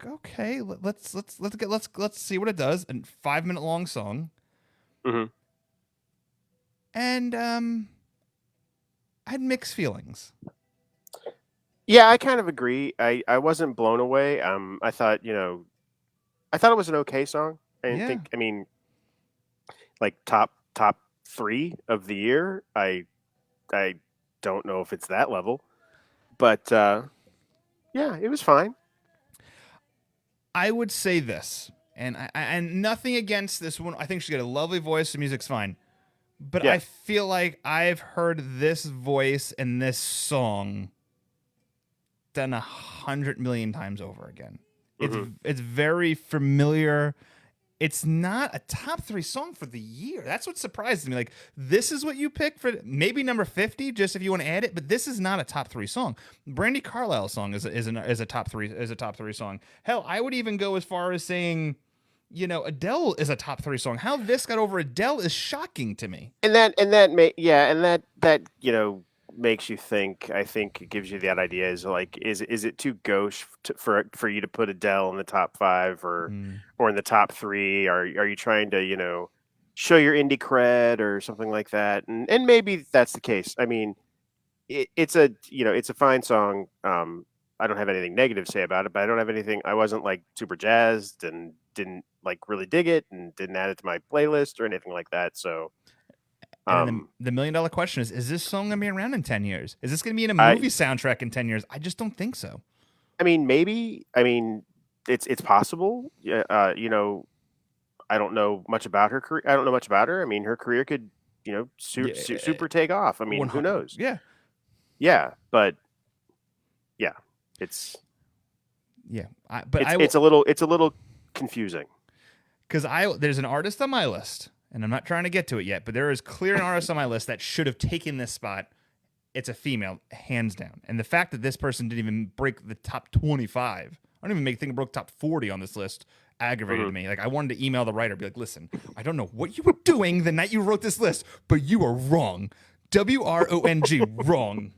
okay, let's see what it does. A 5 minute long song, Hmm. and I had mixed feelings. Yeah, I kind of agree. I wasn't blown away. I thought it was an okay song. I didn't Yeah, think. I mean, like top three of the year. I don't know if it's that level, but yeah, it was fine. I would say this, and and nothing against this one. I think she's got a lovely voice. The music's fine, but I Yeah. feel like I've heard this voice and this song done 100 million times over again. It's Hmm. it's very familiar. It's not a top three song for the year. That's what surprised me. Like this is what you picked for maybe number 50, just if you want to add it. But this is not a top three song. Brandy Carlisle's song is a top three song. Hell, I would even go as far as saying, Adele is a top three song. How this got over Adele is shocking to me. And that makes you think. I think it gives you that idea is like is it too gauche for you to put Adele in the top five Mm. or in the top three? Are you trying to show your indie cred or something like that? And maybe that's the case. I mean, it's a fine song. I don't have anything negative to say about it, but I don't have anything. I wasn't like super jazzed and didn't like really dig it and didn't add it to my playlist or anything like that. So And then um, the million dollar question is this song gonna be around in 10 years? Is this gonna be in a I movie soundtrack in 10 years? I just don't think so. I mean maybe I mean it's possible. Yeah. I don't know much about her career. I don't know much about her. I mean, her career could Yeah, super take off. I mean, who 100. knows? Yeah, Yeah, but yeah, it's yeah. But it's I will, it's a little confusing. because there's an artist on my list, and I'm not trying to get to it yet, but there is clear an artist on my list that should have taken this spot. It's a female, hands down. And the fact that this person didn't even break the top 25, I don't even think it broke top 40 on this list, aggravated Mhm. me. Like I wanted to email the writer, be like, listen, I don't know what you were doing the night you wrote this list, but you are wrong. WRONG, wrong.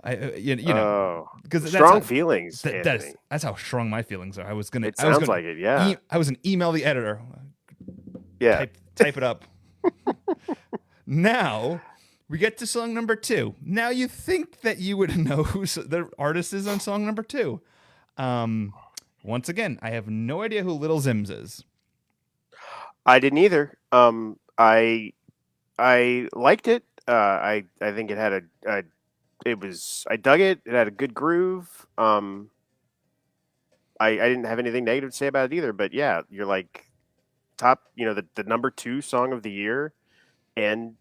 You know, Oh, because strong feelings, that's Anthony. that's how strong my feelings are. It I was sounds gonna like it. Yeah. I was gonna email the editor, Yeah. type it up. Now we get to song number 2. Now you think that you would know who the artist is on song number 2. Um, Once again, I have no idea who Little Zims is. I didn't either. I liked it. I think it had a it was I dug it. It had a good groove. I didn't have anything negative to say about it either. But yeah, you're like top, the number 2 song of the year, and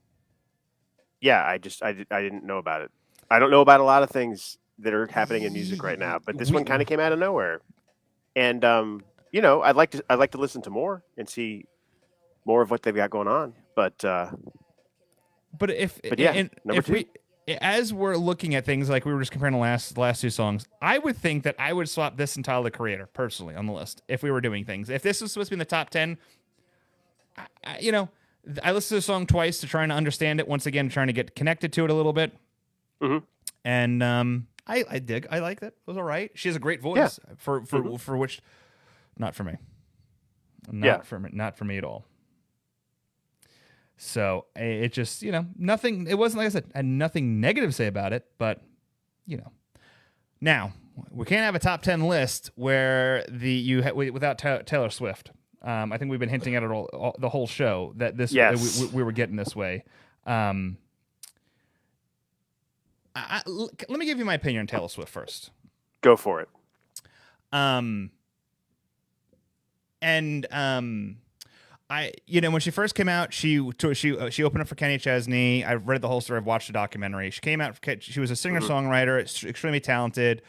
yeah, I didn't know about it. I don't know about a lot of things that are happening in music right now, but this We one kind of came out of nowhere. And I'd like to listen to more and see more of what they've got going on. But if But yeah, and number if 2. we as we're looking at things like we were just comparing the last 2 songs, I would think that I would swap this and Tyler the Creator personally on the list if we were doing things. If this was supposed to be in the top 10, I listened to the song twice to try and understand it. Once again, trying to get connected to it a little bit, Hmm. and I like that. It was all right. She has a great Yeah. voice for which, not for me, Yeah. not for me at all. So it just, nothing. It wasn't, like I said, I had nothing negative to say about it, but now we can't have a top 10 list where without Taylor Swift. I think we've been hinting at it the whole show that Yes. we were getting this way. Let me give you my opinion on Taylor Swift first. Go for it. When she first came out, she opened up for Kenny Chesney. I've read the whole story. I've watched the documentary. She came out. She was a singer songwriter, extremely talented.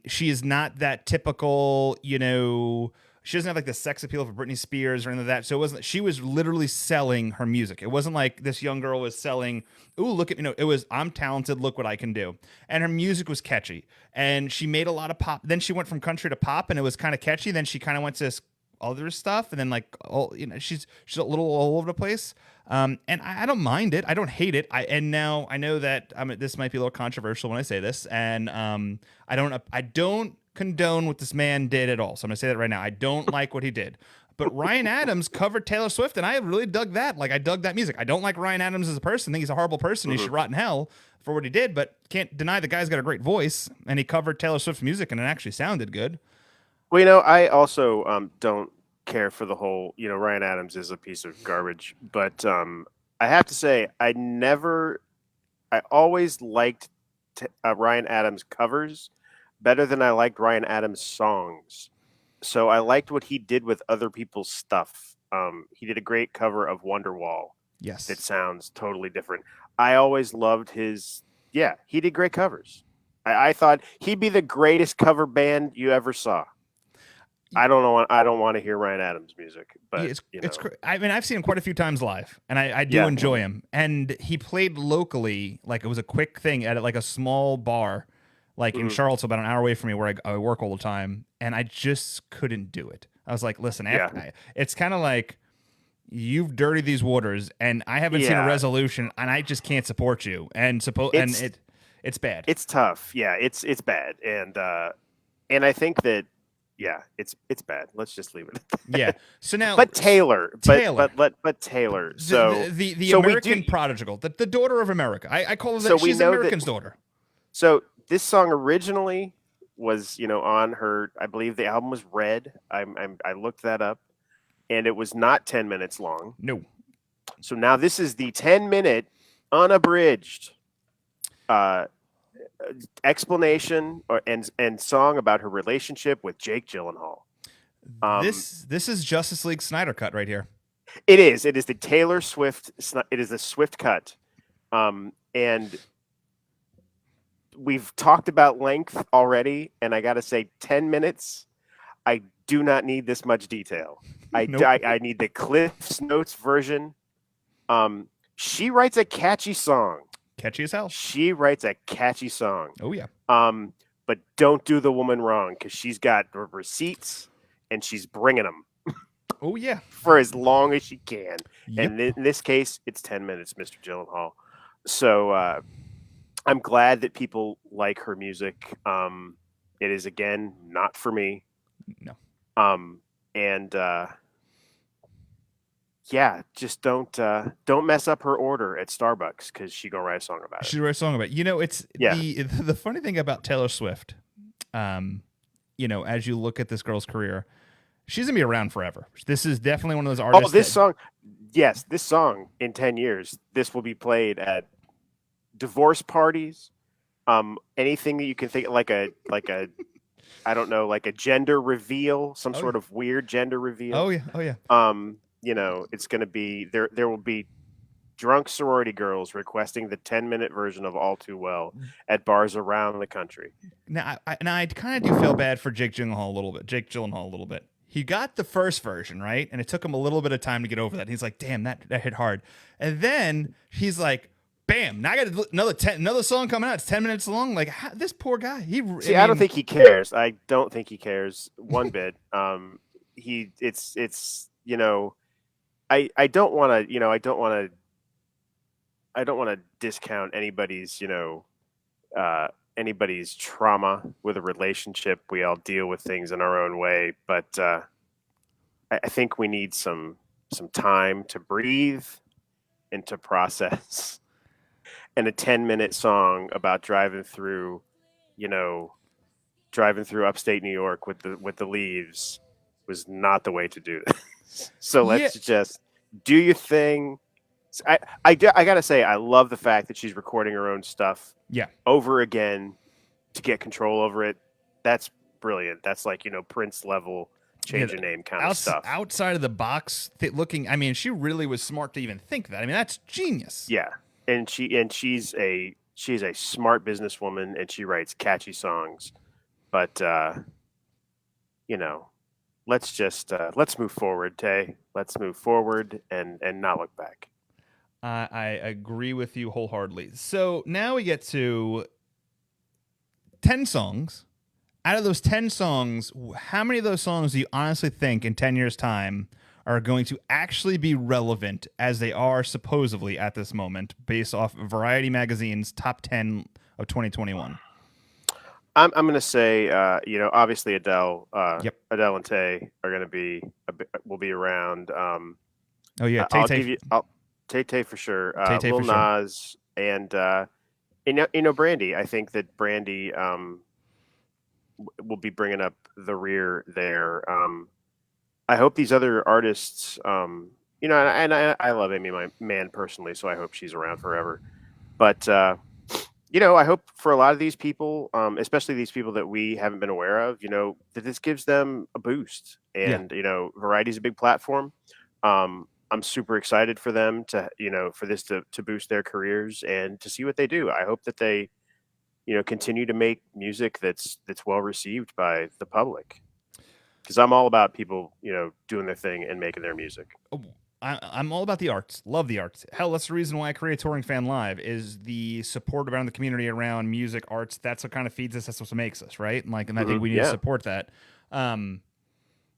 She is not that typical, She doesn't have like the sex appeal for Britney Spears or anything like that. So it wasn't. She was literally selling her music. It wasn't like this young girl was selling. Ooh, look at It was, I'm talented. Look what I can do. And her music was catchy. And she made a lot of pop. Then she went from country to pop, and it was kind of catchy. Then she kind of went to this other stuff, and then she's a little all over the place. And I don't mind it. I don't hate it. Now I know that this might be a little controversial when I say this, and I don't condone what this man did at all. So I'm gonna say that right now. I don't like what he did. But Ryan Adams covered Taylor Swift, and I really dug that. Like, I dug that music. I don't like Ryan Adams as a person. I think he's a horrible person. He should rot in hell for what he did, but can't deny the guy's got a great voice, and he covered Taylor Swift's music, and it actually sounded good. Well, I also don't care for the whole, Ryan Adams is a piece of garbage. But I have to say, I always liked Ryan Adams covers better than I liked Ryan Adams songs. So I liked what he did with other people's stuff. He did a great cover of Wonderwall. Yes. That sounds totally different. I always loved he did great covers. I thought he'd be the greatest cover band you ever saw. I don't know. I don't want to hear Ryan Adams music, but I mean, I've seen him quite a few times live, and I do enjoy him. And he played locally, like it was a quick thing at like a small bar, like in Charlottesville, about an hour away from me, where I work all the time, and I just couldn't do it. I was like, listen, it's kind of like you've dirtied these waters, and I haven't seen a resolution, and I just can't support you. And it's bad. It's tough. Yeah, it's bad, and I think that. Yeah, it's bad. Let's just leave it at that. Yeah. So now, but Taylor. But Taylor. So the American prodigal, the daughter of America. I call her that. She's American's daughter. So this song originally was, on her. I believe the album was Red. I looked that up, and it was not 10 minutes long. No. So now this is the 10-minute unabridged explanation and song about her relationship with Jake Gyllenhaal. This is Justice League Snyder cut right here. It is the Taylor Swift. It is the Swift cut, and we've talked about length already. And I got to say, 10 minutes. I do not need this much detail. Nope. I need the Cliff's Notes version. She writes a catchy song. Catchy as hell. She writes a catchy song. Oh yeah. But don't do the woman wrong, because she's got receipts and she's bringing them. Oh yeah. For as long as she can. Yep. And in this case, it's 10 minutes, Mr. Gyllenhaal. So I'm glad that people like her music. It is again not for me. No. Um, and yeah, just don't mess up her order at Starbucks because she gonna write a song about it. She wrote a song about it. It's Yeah. the funny thing about Taylor Swift, um, as you look at this girl's career, she's gonna be around forever. This is definitely one of those Oh, artists this that song. Yes, this song in 10 years, this will be played at divorce parties. Anything that you can think like a I don't know, like a gender reveal, some oh yeah, sort of weird gender reveal. oh yeah, oh yeah. It's going to be there will be drunk sorority girls requesting the 10-minute version of All Too Well at bars around the country. Now I kind of do feel bad for Jake Gyllenhaal a little bit. He got the first version right, and it took him a little bit of time to get over that. He's like, damn, that hit hard. And then he's like, bam, now I got another song coming out. It's 10 minutes long. Like this poor guy. See, I don't think he cares. I don't think he cares one bit. It's I don't want to I don't want to discount anybody's trauma with a relationship. We all deal with things in our own way, but I think we need some time to breathe and to process. And a 10-minute song about you know, driving through upstate New York with the leaves was not the way to do this. So yeah, let's just do your thing. I gotta say, I love the fact that she's recording her own stuff yeah. over again to get control over it. That's brilliant. That's like, Prince level Yeah, change your name kind of stuff. outside of the box, looking. I mean, she really was smart to even think that. I mean, that's genius. Yeah, and she's a smart businesswoman, and she writes catchy songs. But you know, let's move forward, Tay. Let's move forward and not look back. I agree with you wholeheartedly. So now we get to 10 songs. Out of those 10 songs, how many of those songs do you honestly think in 10 years' time are going to actually be relevant as they are supposedly at this moment, based off Variety Magazine's top 10 of 2021? I'm going to say, obviously Adele, Yep. Adele and Tay are going to will be around. Oh yeah, I'll give you Tay Tay for sure. Tay Tay Lil for sure. Nas and Brandy. I think that Brandy will be bringing up the rear there. I hope these other artists, and I love Amy, my man, personally, so I hope she's around forever. But I hope for a lot of these people, especially these people that we haven't been aware of, that this gives them a boost. Yeah. And Variety's a big platform. I'm super excited for them for this to boost their careers and to see what they do. I hope that they continue to make music that's well received by the public, because I'm all about people doing their thing and making their music. Oh, I'm all about the arts. Love the arts. Hell, that's the reason why I create Touring Fan Live, is the support around the community around music, arts. That's what kind of feeds us. That's what makes us, right? And I think we need to support that.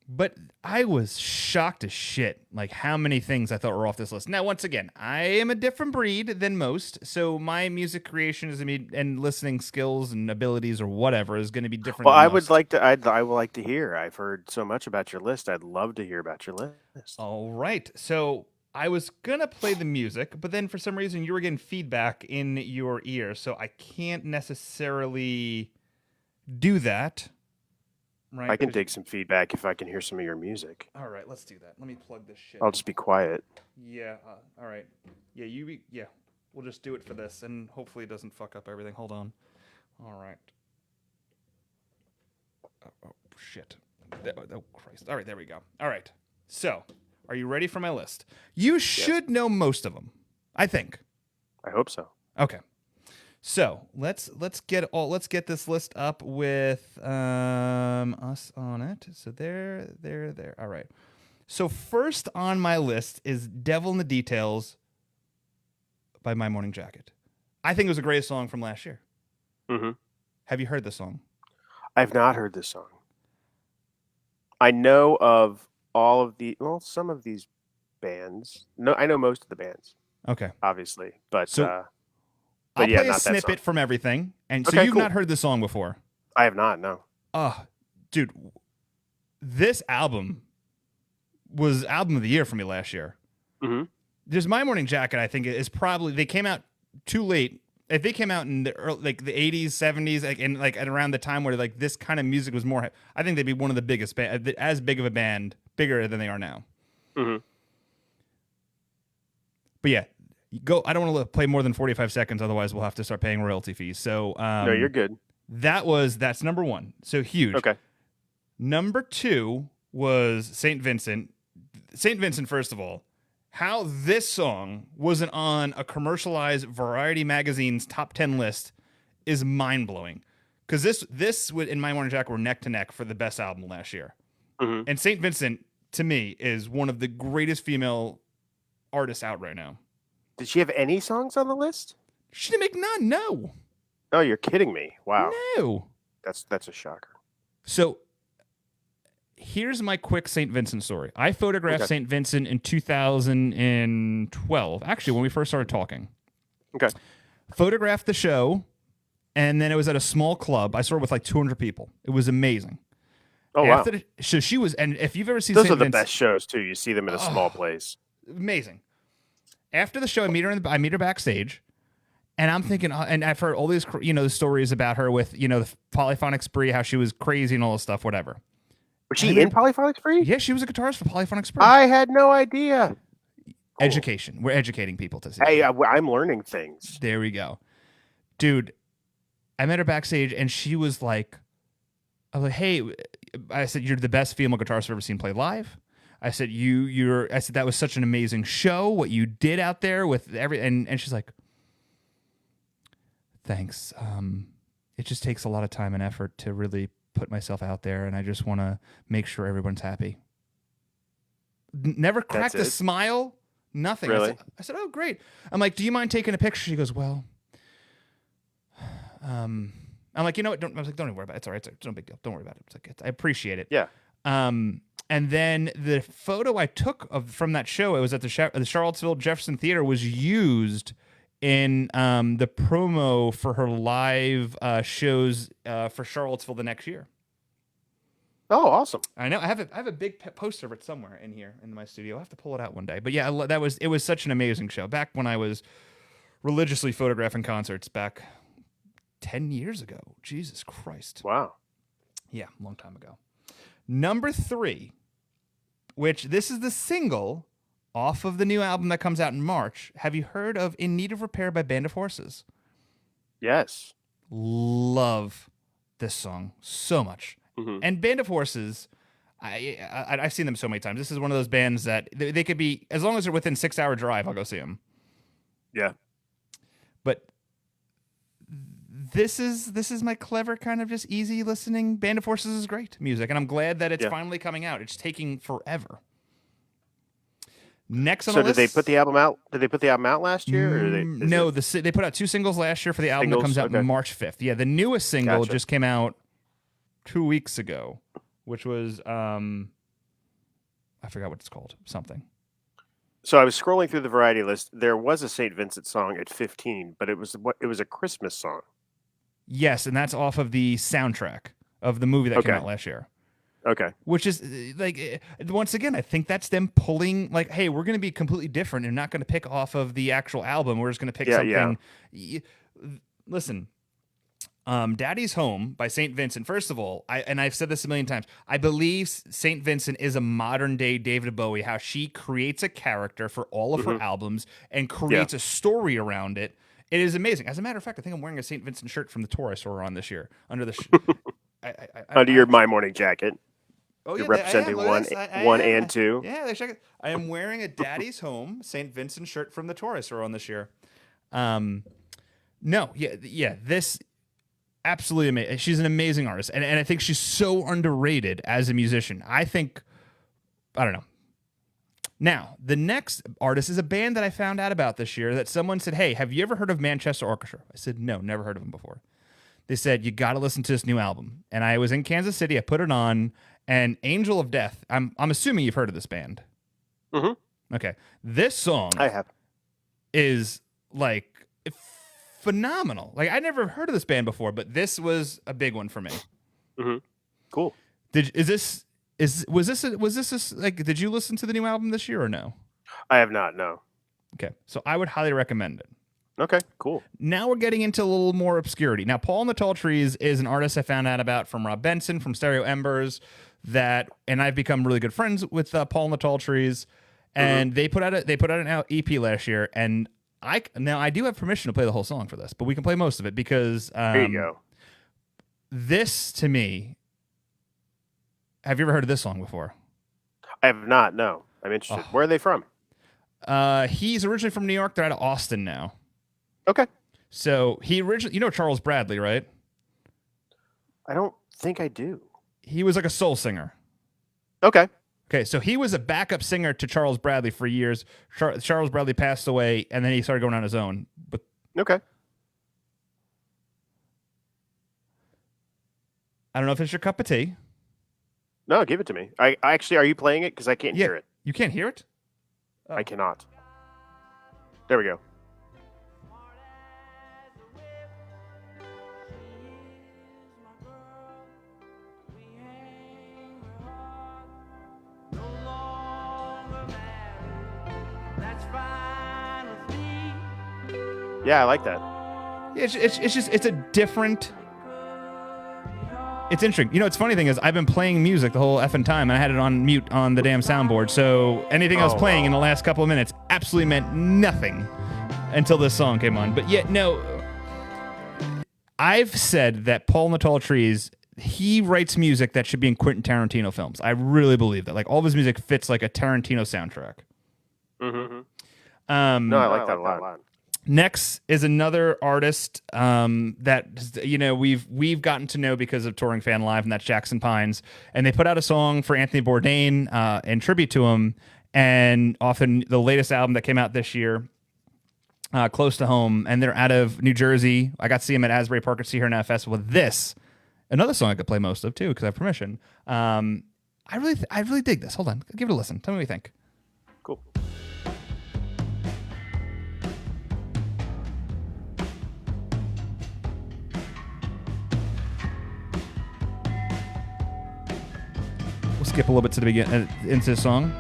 But I was shocked as shit, like how many things I thought were off this list. Now, once again, I am a different breed than most, so my music creation and listening skills and abilities or whatever is going to be different. Well, than I most. I would like to hear. I've heard so much about your list. I'd love to hear about your list. All right, so I was gonna play the music, but then for some reason you were getting feedback in your ear, so I can't necessarily do that. Right? I can dig some feedback if I can hear some of your music. All right, let's do that. Let me plug this shit. I'll just be quiet. Yeah. All right. Yeah. Yeah. We'll just do it for this, and hopefully it doesn't fuck up everything. Hold on. All right. Oh shit. Oh Christ. All right. There we go. All right. So, are you ready for my list? You should know most of them, I think. I hope so. Okay. So let's get this list up with us on it. So there. All right. So first on my list is "Devil in the Details" by My Morning Jacket. I think it was a great song from last year. Mm-hmm. Have you heard this song? I've not heard this song. I know of some of these bands. No, I know most of the bands. Okay. Obviously, but so I'll yeah, play a not that song. snippet from everything. And so Okay, you've cool. not heard this song before. I have not. No. Dude, this album was album of the year for me last year. Mm-hmm. There's My Morning Jacket, I think, is probably, they came out too late. If they came out in the early, like the 80s, 70s, like at around the time where like this kind of music was more, I think they'd be one of the biggest as big of a band, bigger than they are now. Mm-hmm. But yeah, go. I don't want to play more than 45 seconds, otherwise we'll have to start paying royalty fees. So No, you're good. That's number one. So huge. Okay. Number two was St. Vincent. St. Vincent, first of all, how this song wasn't on a commercialized Variety magazine's top 10 list is mind-blowing. Because this in My Morning Jacket were neck to neck for the best album last year. Mm-hmm. And St. Vincent, to me, is one of the greatest female artists out right now. Did she have any songs on the list? She didn't make none, no. Oh, you're kidding me. Wow. No. That's a shocker. So here's my quick St. Vincent story. I photographed St. Vincent in 2012, actually, when we first started talking. Okay. Photographed the show, and then it was at a small club. I saw it with like 200 people. It was amazing. Oh, wow. So she was, and if you've ever seen Those St. are the Vincent, best shows, too. You see them in a small place. Amazing. After the show, I meet her backstage, and I'm thinking, and I've heard all these, the stories about her with, the Polyphonic Spree, how she was crazy and all this stuff, whatever. Was she in Polyphonic Spree? Yeah, she was a guitarist for Polyphonic Spree. I had no idea. Education. We're educating people to see. Hey, I'm learning things. There we go. Dude, I met her backstage, and she was like, I was like, hey, I said, you're the best female guitarist I've ever seen play live. I said, I said, that was such an amazing show, what you did out there with and she's like, thanks. It just takes a lot of time and effort to really put myself out there, and I just want to make sure everyone's happy. Never cracked a smile, nothing. Really? I said, oh, great. I'm like, do you mind taking a picture? She goes, well, I'm like, you know what? I was like, don't even worry about it. It's all right. It's no big deal. Don't worry about it. It's like, I appreciate it. Yeah. And then the photo I took from that show, it was at the Charlottesville Jefferson Theater, was used in the promo for her live shows for Charlottesville the next year. Oh, awesome! I know. I have a big poster of it somewhere in here in my studio. I will have to pull it out one day. But yeah, it was such an amazing show. Back when I was religiously photographing concerts back 10 years ago. Jesus Christ! Wow. Yeah, a long time ago. Number 3, which this is the single off of the new album that comes out in March. Have you heard of In Need of Repair by Band of Horses? Yes. Love this song so much. Mm-hmm. And Band of Horses, I've seen them so many times. This is one of those bands that they could be, as long as they're within 6-hour drive, I'll go see them. Yeah. But this is my clever kind of just easy listening. Band of Horses is great music, and I'm glad that it's finally coming out. It's taking forever. Next on the list. So did they put the album out? Did they put the album out last year? Or No, they put out 2 singles last year for the album that comes out March 5th. Yeah, the newest single just came out 2 weeks ago, which was I forgot what it's called. Something. So I was scrolling through the variety list. There was a St. Vincent song at 15, but it was a Christmas song. Yes, and that's off of the soundtrack of the movie that came out last year. Okay. Which is, like, once again, I think that's them pulling, like, hey, we're going to be completely different and not going to pick off of the actual album. We're just going to pick something. Yeah. Listen, Daddy's Home by St. Vincent, first of all, I've said this a million times, I believe St. Vincent is a modern-day David Bowie, how she creates a character for all of her albums and creates a story around it. It is amazing. As a matter of fact, I think I'm wearing a St. Vincent shirt from the tour I saw her on this year. Under the under your My Morning Jacket. Oh, You're representing one and 2. Yeah, they check it. I am wearing a Daddy's Home St. Vincent shirt from the tour I saw her on this year. This absolutely amazing. She's an amazing artist, and I think she's so underrated as a musician. I don't know. Now, the next artist is a band that I found out about this year that someone said, hey, have you ever heard of Manchester Orchestra? I said, no, never heard of them before. They said, you got to listen to this new album. And I was in Kansas City. I put it on, and Angel of Death, I'm assuming you've heard of this band. Mm-hmm. Okay. This song I have. is like phenomenal. Like I never heard of this band before, but this was a big one for me. Mm-hmm. Cool. Was this like? Did you listen to the new album this year or no? I have not. No. Okay, so I would highly recommend it. Okay, cool. Now we're getting into a little more obscurity. Now, Paul and the Tall Trees is an artist I found out about from Rob Benson from Stereo Embers. And I've become really good friends with Paul and the Tall Trees. And they put out an EP last year. And I do have permission to play the whole song for this, but we can play most of it because there you go. This to me. Have you ever heard of this song before? I have not. No, I'm interested. Oh. Where are they from? He's originally from New York. They're out of Austin now. Okay. So he originally, Charles Bradley, right? I don't think I do. He was like a soul singer. Okay. Okay, so he was a backup singer to Charles Bradley for years. Charles Bradley passed away, and then he started going on his own. But okay. I don't know if it's your cup of tea. No, give it to me. I actually, are you playing it? Because I can't hear it. You can't hear it? Oh. I cannot. There we go. Yeah, I like that. It's a different. It's interesting. It's funny thing is I've been playing music the whole effing time, and I had it on mute on the damn soundboard. So anything I was playing in the last couple of minutes absolutely meant nothing until this song came on. But yet, no. I've said that Paul and the Tall Trees, he writes music that should be in Quentin Tarantino films. I really believe that. Like all of his music fits like a Tarantino soundtrack. Mm-hmm. No, I like that a lot. Next is another artist that we've gotten to know because of Touring Fan Live, and that's Jackson Pines. And they put out a song for Anthony Bourdain in tribute to him. And often the latest album that came out this year, Close to Home, and they're out of New Jersey. I got to see him at Asbury Park at See Her Now Festival. This, another song I could play most of too because I have permission. I really dig this. Hold on, give it a listen. Tell me what you think. Cool. We'll skip a little bit to the beginning into the song.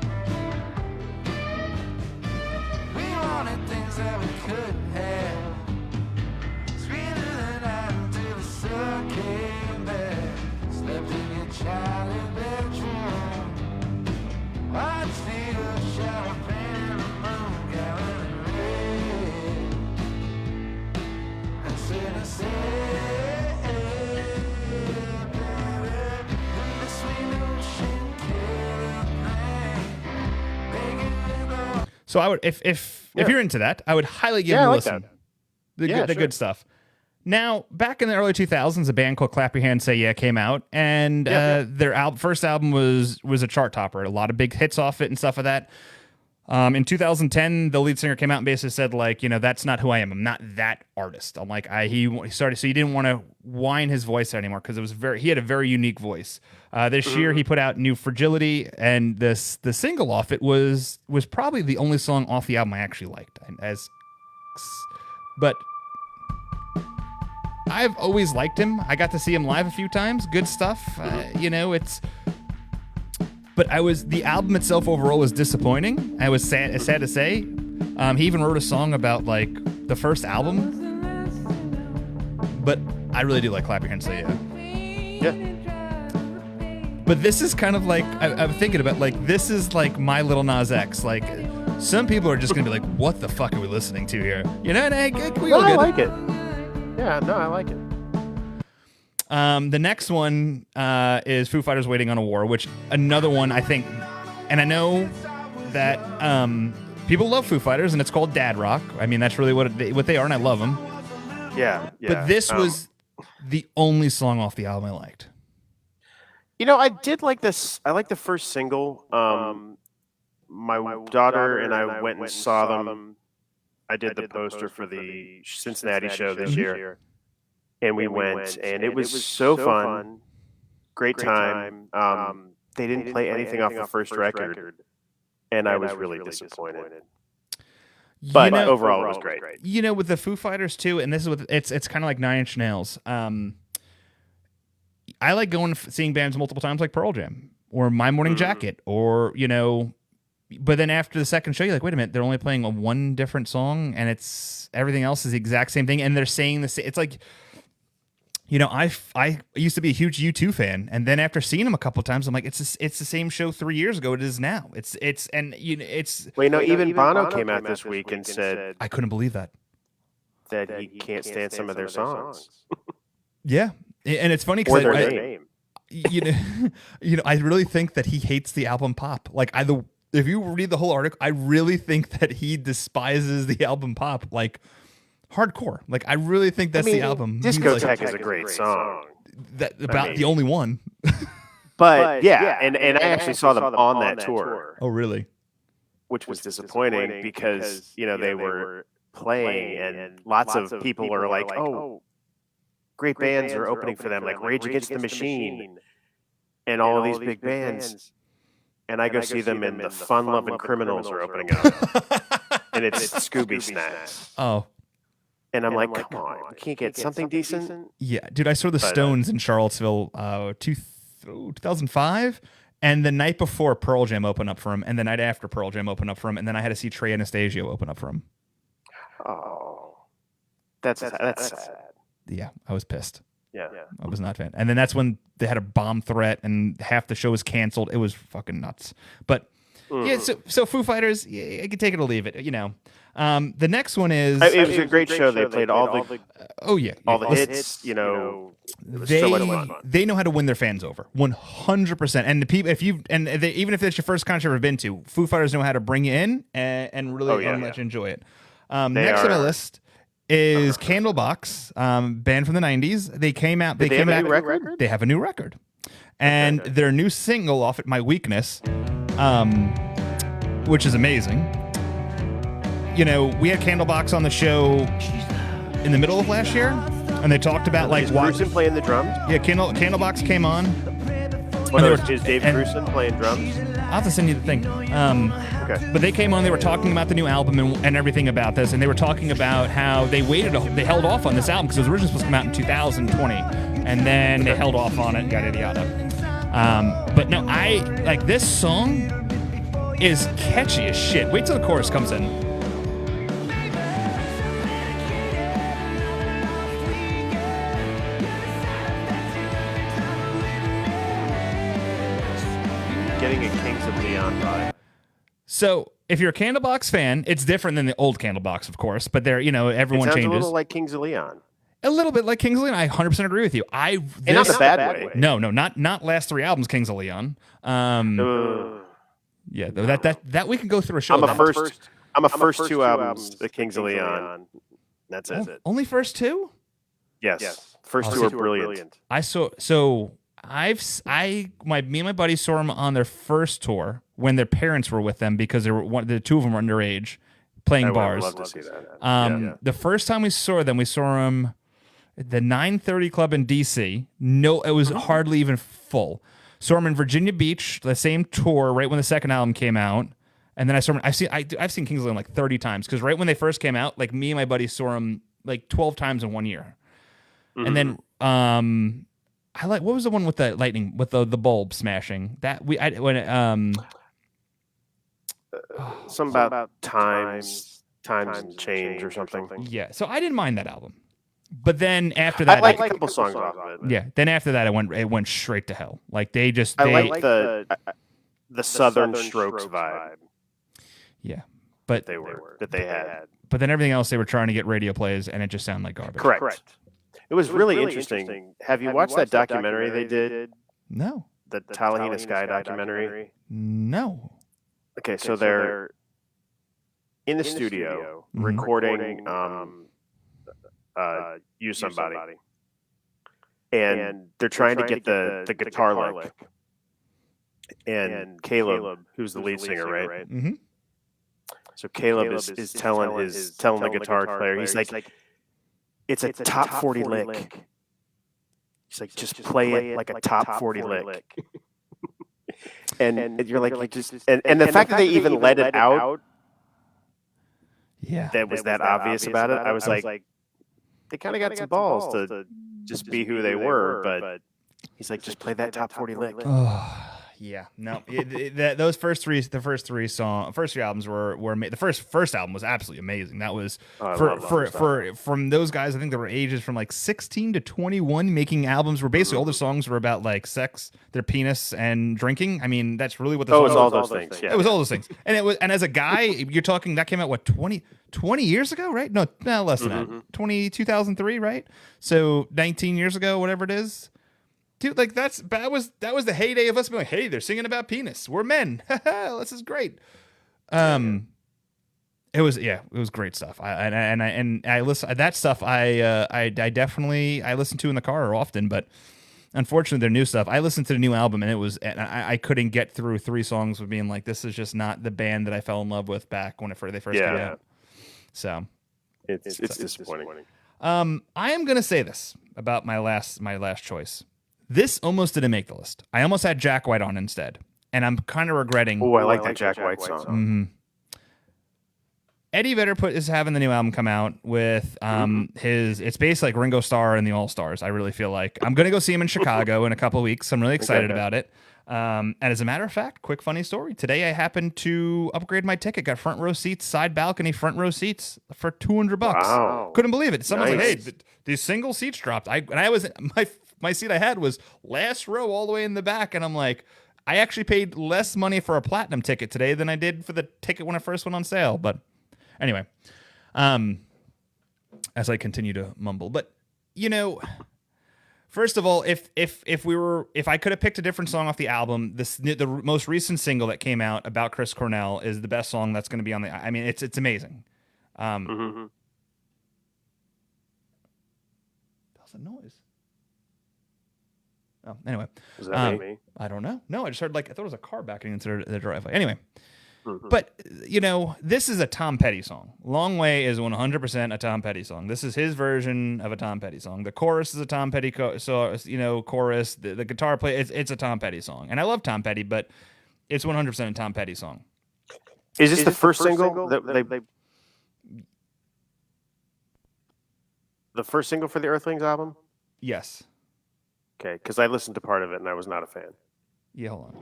So I would, if you're into that, I would highly give it a listen. The good stuff. Now, back in the early 2000s, a band called Clap Your Hands, Say Yeah came out, and their first album was a chart topper. A lot of big hits off it and stuff like that. In 2010, the lead singer came out and basically said, like, that's not who I am. I'm not that artist. I'm like, he started, so he didn't want to whine his voice out anymore because he had a very unique voice. This year, he put out New Fragility, and the single off it was probably the only song off the album I actually liked. But I've always liked him. I got to see him live a few times. Good stuff. But the album itself overall was disappointing. I was sad to say. He even wrote a song about like the first album. But I really do like Clap Your Hands, Say Yeah. Yeah. But this is kind of like, I'm thinking about like, this is like My Little Nas X. Like, some people are just going to be like, what the fuck are we listening to here? And I like it. Yeah, no, I like it. The next one is Foo Fighters Waiting on a War, which another one I think, and I know that people love Foo Fighters, and it's called Dad Rock. I mean, that's really what they are, and I love them. Yeah. But this was the only song off the album I liked. I did like this. I like the first single. My daughter and I went and saw them. I did the poster for the Cincinnati show this year. And we went, and it was so fun. Great time. They didn't play anything off the first record, and I was really disappointed. But overall, it was great. With the Foo Fighters too, and this is what it's kind of like Nine Inch Nails. I like seeing bands multiple times, like Pearl Jam or My Morning Jacket, or But then after the second show, you're like, wait a minute, they're only playing one different song, and everything else is the exact same thing, and they're saying the same. It's like, I used to be a huge U2 fan, and then after seeing them a couple of times, I'm like, it's the same show 3 years ago it is now. Even Bono came out this week and said, I couldn't believe that he can't stand some of their songs. Yeah, and it's funny because their name. I really think that he hates the album Pop. Like if you read the whole article, I really think that he despises the album Pop, like hardcore. Like I really think that's the album. Discotheque is a great song. The only one. But yeah, and I actually saw them on that tour. Oh, really? Which was disappointing because they were playing and lots of people are like, oh, great bands are opening for them, like Rage Against the Machine and all of these big bands. And I go see them and the Fun Lovin' Criminals are opening up. And it's Scooby Snacks. Oh. And I'm like, come on, you can't get something decent? Yeah, dude, I saw the Stones in Charlottesville 2005, and the night before Pearl Jam opened up for him, and the night after Pearl Jam opened up for him, and then I had to see Trey Anastasio open up for him. Oh, that's sad. Yeah, I was pissed. Yeah. I was not a fan. And then that's when they had a bomb threat and half the show was canceled. It was fucking nuts. But yeah, so Foo Fighters, I could take it or leave it, The next one is... It was a great show. They played all the... Oh, yeah. All the hits, It was so much fun. They know how to win their fans over, 100%. And the people, even if it's your first concert you've ever been to, Foo Fighters know how to bring you in and really let you enjoy it. Next on my list is Candlebox, band from the 90s. They came out. They came out. Record? They have a new record, and their new single off it, "My Weakness," which is amazing. We had Candlebox on the show in the middle of last year, and they talked about is Grusin playing the drums. Yeah, Candlebox came on. Is Dave Grusin playing drums? I'll have to send you the thing. Okay. But they came on, they were talking about the new album and everything about this, and they were talking about how they held off on this album because it was originally supposed to come out in 2020, and then they held off on it, yada yada. But no, this song is catchy as shit. Wait till the chorus comes in. Getting a Kings of Leon vibe. So, if you're a Candlebox fan, it's different than the old Candlebox, of course. But everyone changes. A little like Kings of Leon. A little bit like Kings of Leon. I 100% agree with you. And not the bad way. No, not last 3 albums, Kings of Leon. Yeah, that we can go through a show. I'm a first 2 albums, the Kings of Leon. That's it. Only first 2? Yes. First 2 are brilliant. Me and my buddies saw them on their first tour when their parents were with them because the 2 of them were underage playing bars. I would love to see that. The first time we saw them at the 930 Club in DC. No, it was hardly even full. Saw them in Virginia Beach, the same tour, right when the second album came out. And then I saw them. I've seen Kings of Leon like 30 times because right when they first came out, like me and my buddies saw them like 12 times in 1 year. And then what was the one with the lightning with the bulb smashing? Some about times and change or something. Yeah, so I didn't mind that album. But then after that, I like a couple songs off of it. Yeah, then after that, it went straight to hell. Like I like the Southern Strokes vibe. Yeah, but they had. But then everything else they were trying to get radio plays, and it just sounded like garbage. Correct. It was really interesting. Have you watched that documentary they did? No. The Tallahena Sky documentary? No. Okay, so they're in the studio recording Use Somebody. And they're trying to get the guitar lick. And Caleb, who's the lead singer, right? Mm-hmm. So Caleb is telling the guitar player, he's like, it's a top 40 lick. He's like, just play it like a top 40 lick. and you're like, and the fact that they even let it out Yeah. that was that obvious about it. I was like, they kind of got some balls to just be who they were, but he's like, just play that top 40 lick. Oh, yeah. No. Those first three albums were the first album was absolutely amazing. That was from those guys. I think there were ages from like 16 to 21 making albums where basically all the songs were about like sex, their penis, and drinking. I mean, that's really what the song was. All those things. Yeah. It was all those things. And as a guy, you're talking that came out what 20 years ago, right? No, less than that. 2003, right? So 19 years ago, whatever it is. Dude, like that was the heyday of us being like, hey, they're singing about penis. We're men. This is great. It was great stuff. I listen that stuff. I definitely listen to in the car often, but unfortunately, their new stuff. I listened to the new album and I couldn't get through 3 songs with being like, this is just not the band that I fell in love with back when they first came out. So it's disappointing. I am gonna say this about my last choice. This almost didn't make the list. I almost had Jack White on instead, and I'm kind of regretting. Oh, I like that Jack White song. Mm-hmm. Eddie Vedder is having the new album come out with it's basically like Ringo Starr and the All Stars. I really feel like I'm gonna go see him in Chicago in a couple of weeks. I'm really excited about it. And as a matter of fact, quick funny story. Today I happened to upgrade my ticket. Got front row seats, side balcony, front row seats for $200. Wow. Couldn't believe it. Someone's like, "Hey, these single seats dropped." I was my seat I had was last row all the way in the back, and I'm like, I actually paid less money for a platinum ticket today than I did for the ticket when it first went on sale. But anyway, as I continue to mumble, but first of all, if I could have picked a different song off the album, the most recent single that came out about Chris Cornell is the best song that's going to be on the. I mean, it's amazing. How's the noise? Oh, anyway. Was that me? I don't know. No, I just heard I thought it was a car backing into the driveway. Anyway. But, this is a Tom Petty song. Long Way is 100% a Tom Petty song. This is his version of a Tom Petty song. The chorus is a Tom Petty chorus. The guitar play, it's a Tom Petty song. And I love Tom Petty, but it's 100% a Tom Petty song. Is this the first single that they... The first single for the Earthlings album? Yes. Okay, because I listened to part of it and I was not a fan. Yeah, hold on.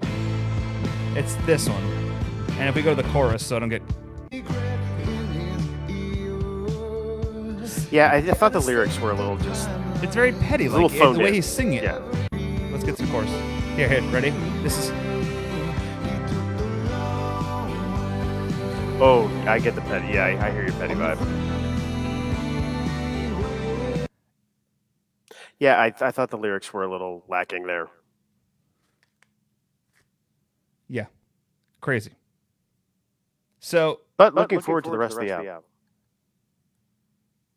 It's this one. And if we go to the chorus, so I don't get... Yeah, I thought the lyrics were a little just... It's very petty, like the way he's singing it. Yeah. Let's get to the chorus. Here, ready? This is... Oh, I get the petty. Yeah, I hear your petty vibe. Yeah, I thought the lyrics were a little lacking there. Yeah. Crazy. So, but looking forward to the rest of the album.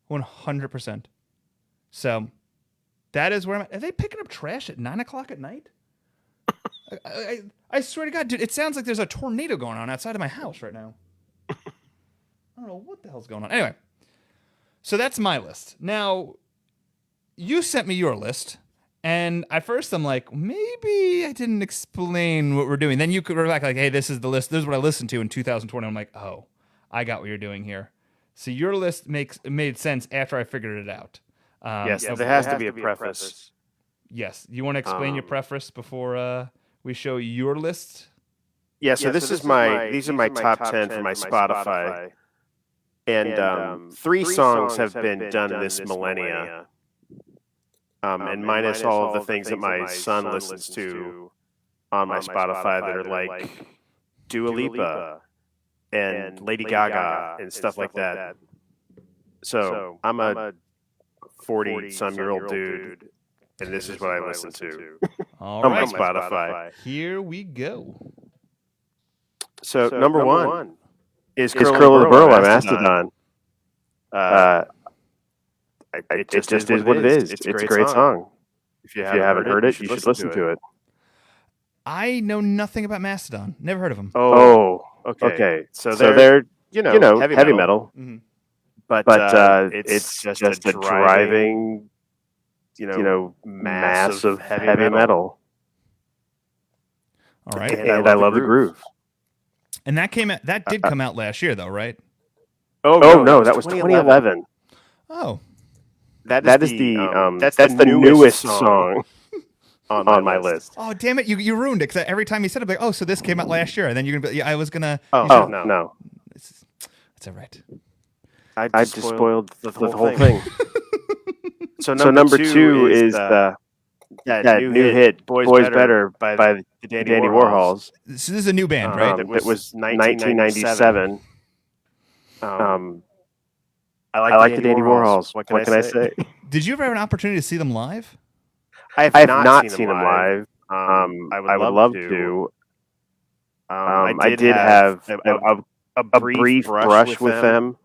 100%. So, that is where I'm at. Are they picking up trash at 9:00 at night? I swear to God, dude, it sounds like there's a tornado going on outside of my house right now. I don't know what the hell's going on. Anyway, so that's my list. Now, you sent me your list. And at first I'm like, maybe I didn't explain what we're doing. Then you could go back like, hey, this is the list. This is what I listened to in 2020. I'm like, oh, I got what you're doing here. So your list made sense after I figured it out. Yes, there has to be a preface. Yes. You want to explain your preface before we show your list? Yeah, so these are my top 10 for my Spotify. And 3 songs have been done in this millennia. And minus all of the things that my son listens to on my Spotify that are like Dua Lipa and Lady Gaga and stuff like that. So I'm a 40-some-year-old dude, and this is what I listen to on my Spotify. Here we go. So number 1 is Curl of the Burl by Mastodon. It just is what it is. It's a great song. If you haven't heard it, you should listen to it. I know nothing about Mastodon. Never heard of them. Oh, okay. So they're heavy metal. Mm-hmm. But it's just a driving, mass of heavy metal. All right. And I love the groove. And that did come out last year, though, right? Oh no, that was 2011. Oh, That is the newest song on my list. oh, damn it! You ruined it because every time you said it, like, oh, so this came out last year, and then you're gonna be, yeah, I was gonna. Oh no, It's all right. I just spoiled the whole thing. So number two is that new hit "Boys Better" by the Danny Warhols. So this is a new band, right? It was 1997. I like the Danny Warhols. What can I say? Did you ever have an opportunity to see them live? I have not seen them live. I would love to. I did have a brief brush with them.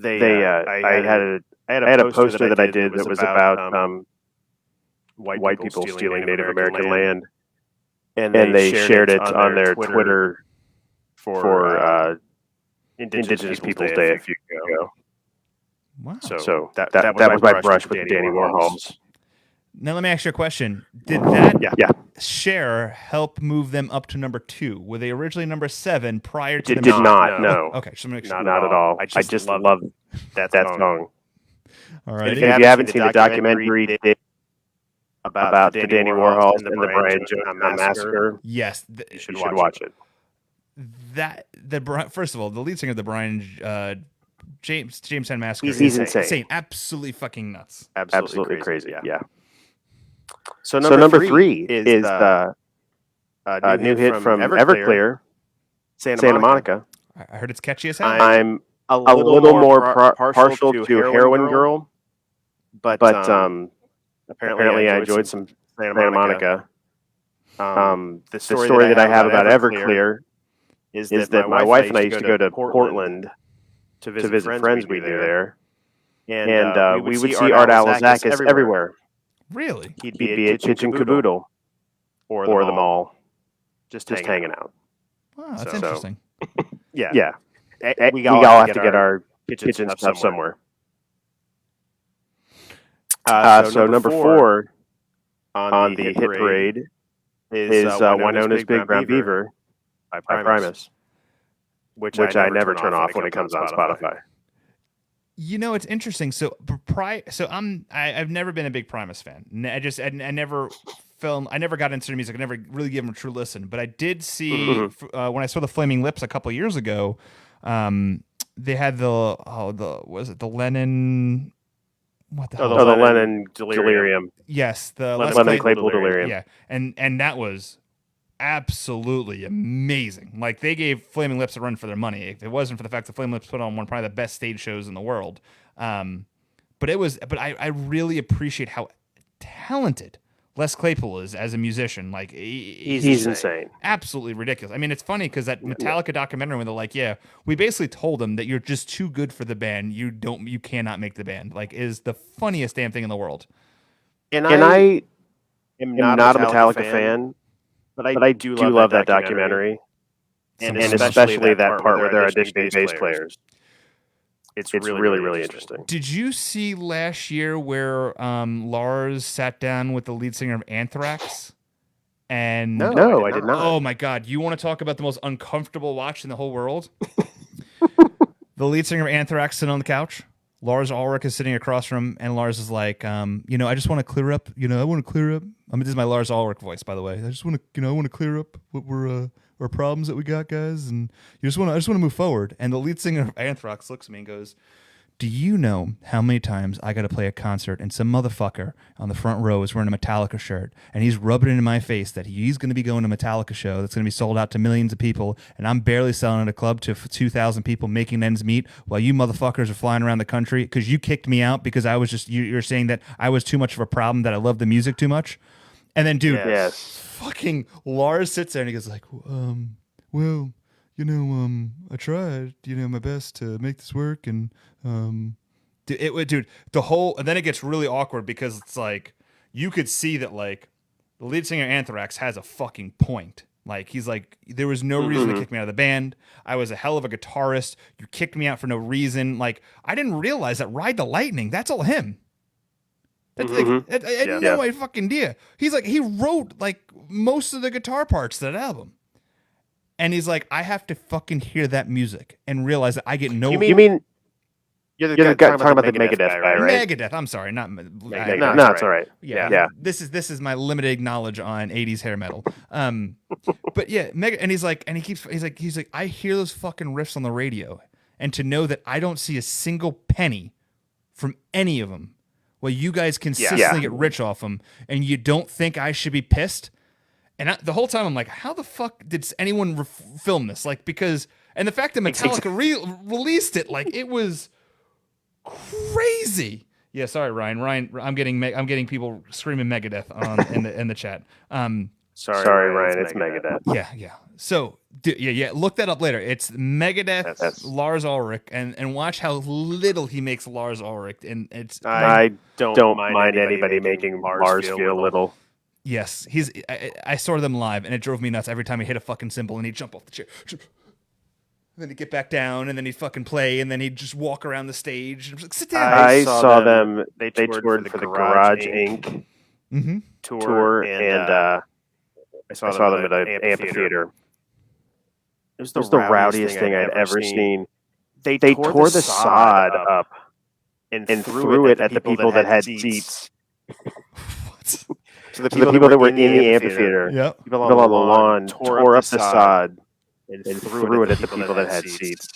I had a poster that I did that was about white people stealing Native American land, and they shared it on their Twitter for Indigenous Peoples Day a few years ago. Wow. So that was my brush with the Danny Warhols. Now let me ask you a question. Did that Yeah. share help move them up to number 2? Were they originally number 7 prior to It did not. No. Okay, so make sure. Not at all. I just love that song. All right. If you haven't seen the documentary about the Danny Warhols and the Brian Jonestown Massacre, Yes, you should watch it. First of all, the lead singer of the Brian Jamestown Massacre He's is insane. Absolutely fucking nuts. Absolutely crazy. Yeah. So number three is the new hit from Everclear, Santa Monica. I heard it's catchy as hell. I'm a little more partial to Heroin Girl, but apparently I enjoyed some Santa Monica. The story that I have about Everclear is that my wife and I used to go to Portland to visit friends we knew there, and we would see Art Alazakis everywhere. Really? He'd be at Kitchen Caboodle or the mall, just hanging out. Wow, that's interesting. Yeah. We all have to get our kitchen stuff somewhere. So number 4 on the hit parade is Winona's Big Brown Beaver by Primus, which I never turn off when it comes on Spotify. You know, it's interesting. So I've never been a big Primus fan. I never got into their music. I never really gave them a true listen. But I did see when I saw the Flaming Lips a couple years ago. They had the Lennon. What the hell? The Lennon Delirium. Yes, the Lennon Claypool Delirium. Yeah, and that was absolutely amazing. Like, they gave Flaming Lips a run for their money. If it wasn't for the fact that Flaming Lips put on one probably the best stage shows in the world, but I really appreciate how talented Les Claypool is as a musician. Like, he's insane. Absolutely ridiculous. I mean, it's funny because that Metallica documentary, when they're like, yeah, we basically told him that you're just too good for the band. You cannot make the band. Like, is the funniest damn thing in the world. And I am not a Metallica fan, but I do love that documentary. And especially that part where they're auditioning bass players. It's really interesting. Did you see last year where Lars sat down with the lead singer of Anthrax? And no, I did not. Oh my God! You want to talk about the most uncomfortable watch in the whole world? The lead singer of Anthrax sitting on the couch. Lars Ulrich is sitting across from him, and Lars is like, I just want to clear up. I want to clear up. This is my Lars Ulrich voice, by the way. I just want to, I want to clear up what our problems that we got, guys, and I just want to move forward. And the lead singer of Anthrax looks at me and goes, "Do you know how many times I got to play a concert and some motherfucker on the front row is wearing a Metallica shirt and he's rubbing it in my face that he's going to be going to a Metallica show that's going to be sold out to millions of people, and I'm barely selling at a club to 2,000 people making ends meet while you motherfuckers are flying around the country because you kicked me out because I was just you're saying that I was too much of a problem, that I love the music too much." And then, dude, fucking Lars sits there and he goes like, well, I tried, my best to make this work, and dude, the whole, and then it gets really awkward because it's like you could see that like the lead singer of Anthrax has a fucking point. Like, he's like, there was no reason to kick me out of the band. I was a hell of a guitarist. You kicked me out for no reason. Like, I didn't realize that Ride the Lightning, that's all him. That's like, I had no fucking idea. He's like, he wrote like most of the guitar parts to that album. And he's like, I have to fucking hear that music and realize that I get no. You mean You're the guy talking about the Megadeth guy, right? Megadeth. I'm sorry, not No, it's all right. Yeah. This is my limited knowledge on 80s hair metal. But yeah, and he's like, I hear those fucking riffs on the radio, and to know that I don't see a single penny from any of them, well, you guys consistently get rich off them, and you don't think I should be pissed? And the whole time I'm like, how the fuck did anyone film this? Like, because, and the fact that Metallica released it, like, it was crazy. Yeah, sorry, Ryan. I'm getting people screaming Megadeth in the chat. Sorry, Ryan. It's Megadeth. Yeah. So, look that up later. It's Megadeth, Lars Ulrich, and watch how little he makes Lars Ulrich. And it's I don't mind anybody making Lars feel little. Yes, I saw them live, and it drove me nuts every time he hit a fucking cymbal, and he'd jump off the chair. And then he'd get back down, and then he'd fucking play, and then he'd just walk around the stage. And like, sit down. I saw them. They toured for the Garage Inc. tour, and I saw them at an amphitheater. It was the rowdiest thing I'd ever seen. They tore the sod up and threw it at the people that had seats. So the people that were in the amphitheater, people on the lawn, tore up the sod and threw it at the people that had seats.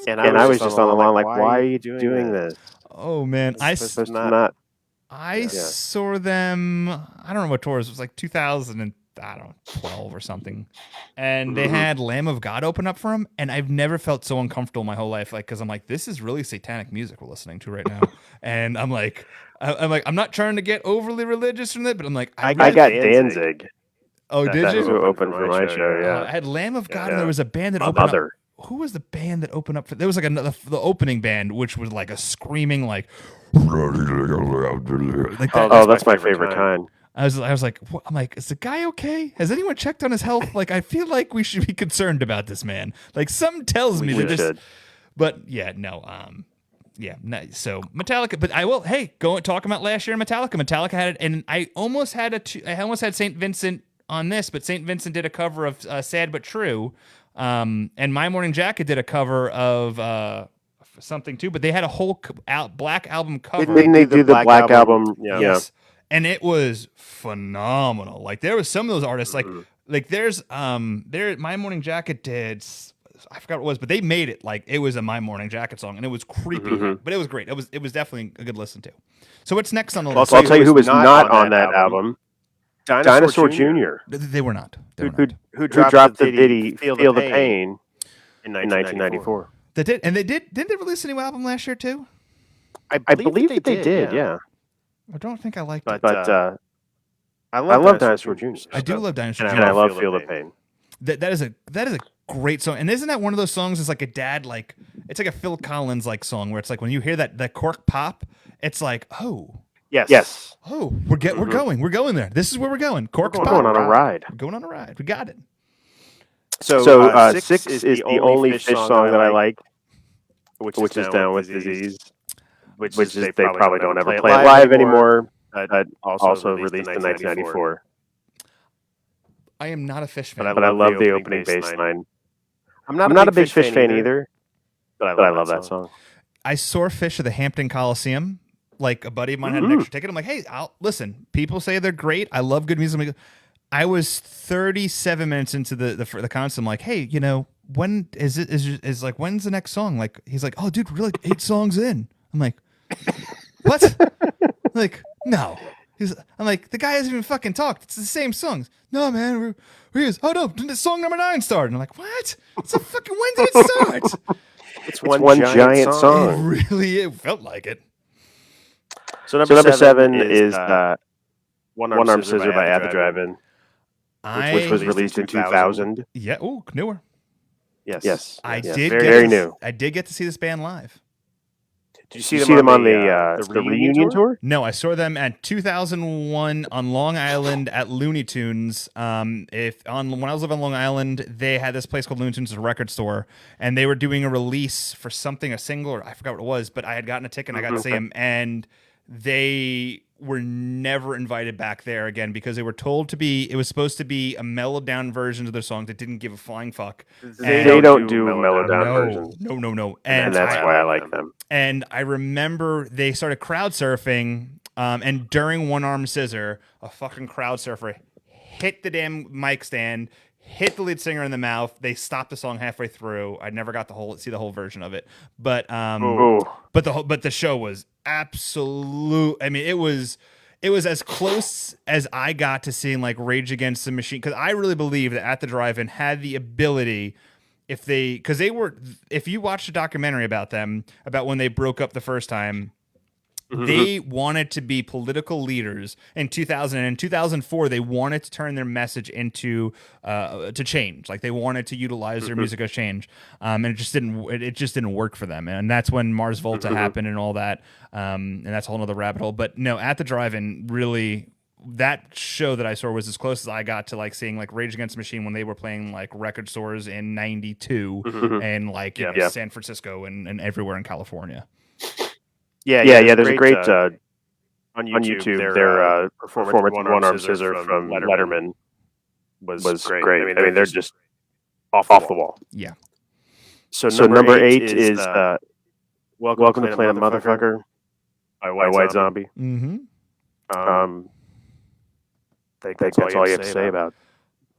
And I was just on the lawn like, why are you doing this? Oh, man. I saw them, I don't know what tours, it was like 2012 or something. And they had Lamb of God open up for them, and I've never felt so uncomfortable my whole life, like, because I'm like, this is really satanic music we're listening to right now. And I'm like, I'm not trying to get overly religious from it, but I'm like, I got Danzig. Oh, did you? Who opened for my show? Yeah, I had Lamb of God, and there was a band that opened up. Who was the band that opened up for? There was like the opening band, which was like a screaming like that. Oh, that's my favorite kind. I was like, what? I'm like, is the guy okay? Has anyone checked on his health? Like, I feel like we should be concerned about this man. Like, something tells me that this. But yeah, no. So Metallica, but I will. Hey, talk about last year. Metallica had it, and I almost had Saint Vincent on this, but Saint Vincent did a cover of "Sad but True," and My Morning Jacket did a cover of something too. But they had a whole Black Album cover. Didn't they do the Black Album? Yeah. Yes, and it was phenomenal. Like there was some of those artists, like there's My Morning Jacket did. I forgot what it was, but they made it like it was a My Morning Jacket song, and it was creepy, but it was great. It was definitely a good listen to. So what's next on the list? I'll tell you who was not on that album. Dinosaur Jr. They were not. Who dropped the Diddy Feel the Pain in 1994. They did, and didn't they release a new album last year too? I believe that they did. Yeah. I don't think I liked it, but I love Dinosaur Jr. I do love Dinosaur Jr. And I love Feel the Pain. That is a great song. And isn't that one of those songs? It's like a dad, like it's like a Phil Collins like song where it's like when you hear that cork pop, it's like, oh yes, oh we're going there. This is where we're going. Cork's pop. We're going on a ride. We're going on a ride. We got it. So Six is the only Fish song that I like, which is Down with Disease, which is they probably don't ever play it live anymore. Also released in 1994. I am not a Fish fan, but I love the opening bass line. I'm not a big Fish fan either, but I love that song. I saw Fish at the Hampton Coliseum. Like a buddy of mine had an extra ticket. I'm like, hey, listen. People say they're great. I love good music. I was 37 minutes into the concert. I'm like, hey, when is it? Is like when's the next song? Like he's like, oh, dude, we're like 8 songs in. I'm like, what? Like, no. I'm like, the guy hasn't even fucking talked. It's the same songs. No, man. Oh, no. Song number 9 started. I'm like, what? It's a fucking, when did it start? It's one giant song. It felt like it. So number 7 is One Arm Scissor by At the Drive-In, which was released in 2000. Yeah. Oh, newer. Yes. I did. Very new. I did get to see this band live. Did you see them on the reunion tour? No, I saw them at 2001 on Long Island at Looney Tunes. When I was living on Long Island, they had this place called Looney Tunes, a record store, and they were doing a release for something, a single, or I forgot what it was, but I had gotten a ticket and I got to see them, and they were never invited back there again because they were told it was supposed to be a mellowed down version of their song that didn't give a flying fuck. They don't do mellowed down No, versions. no. And that's why I like them. And I remember they started crowd surfing, and during One Arm Scissor, a fucking crowd surfer hit the damn mic stand, hit the lead singer in the mouth. They stopped the song halfway through. I never got see the whole version of it, but the show was absolute. I mean, it was as close as I got to seeing like Rage Against the Machine, because I really believe that At the Drive-In had the ability, if you watch the documentary about them, about when they broke up the first time. They wanted to be political leaders in 2000. And in 2004, they wanted to turn their message into to change. Like they wanted to utilize their music as change, and it just didn't work for them. And that's when Mars Volta happened and all that. And that's a whole other rabbit hole. But no, At the Drive-In, really, that show that I saw was as close as I got to like seeing like Rage Against the Machine when they were playing like record stores in '92 and like San Francisco and everywhere in California. Yeah. There's a great on YouTube. Their performance of One Arm Scissor from Letterman was great. I mean, they're just off the wall. Yeah. So number 8 is Welcome to Planet Motherfucker by White Zombie. Mm-hmm. I think that's all you have to say about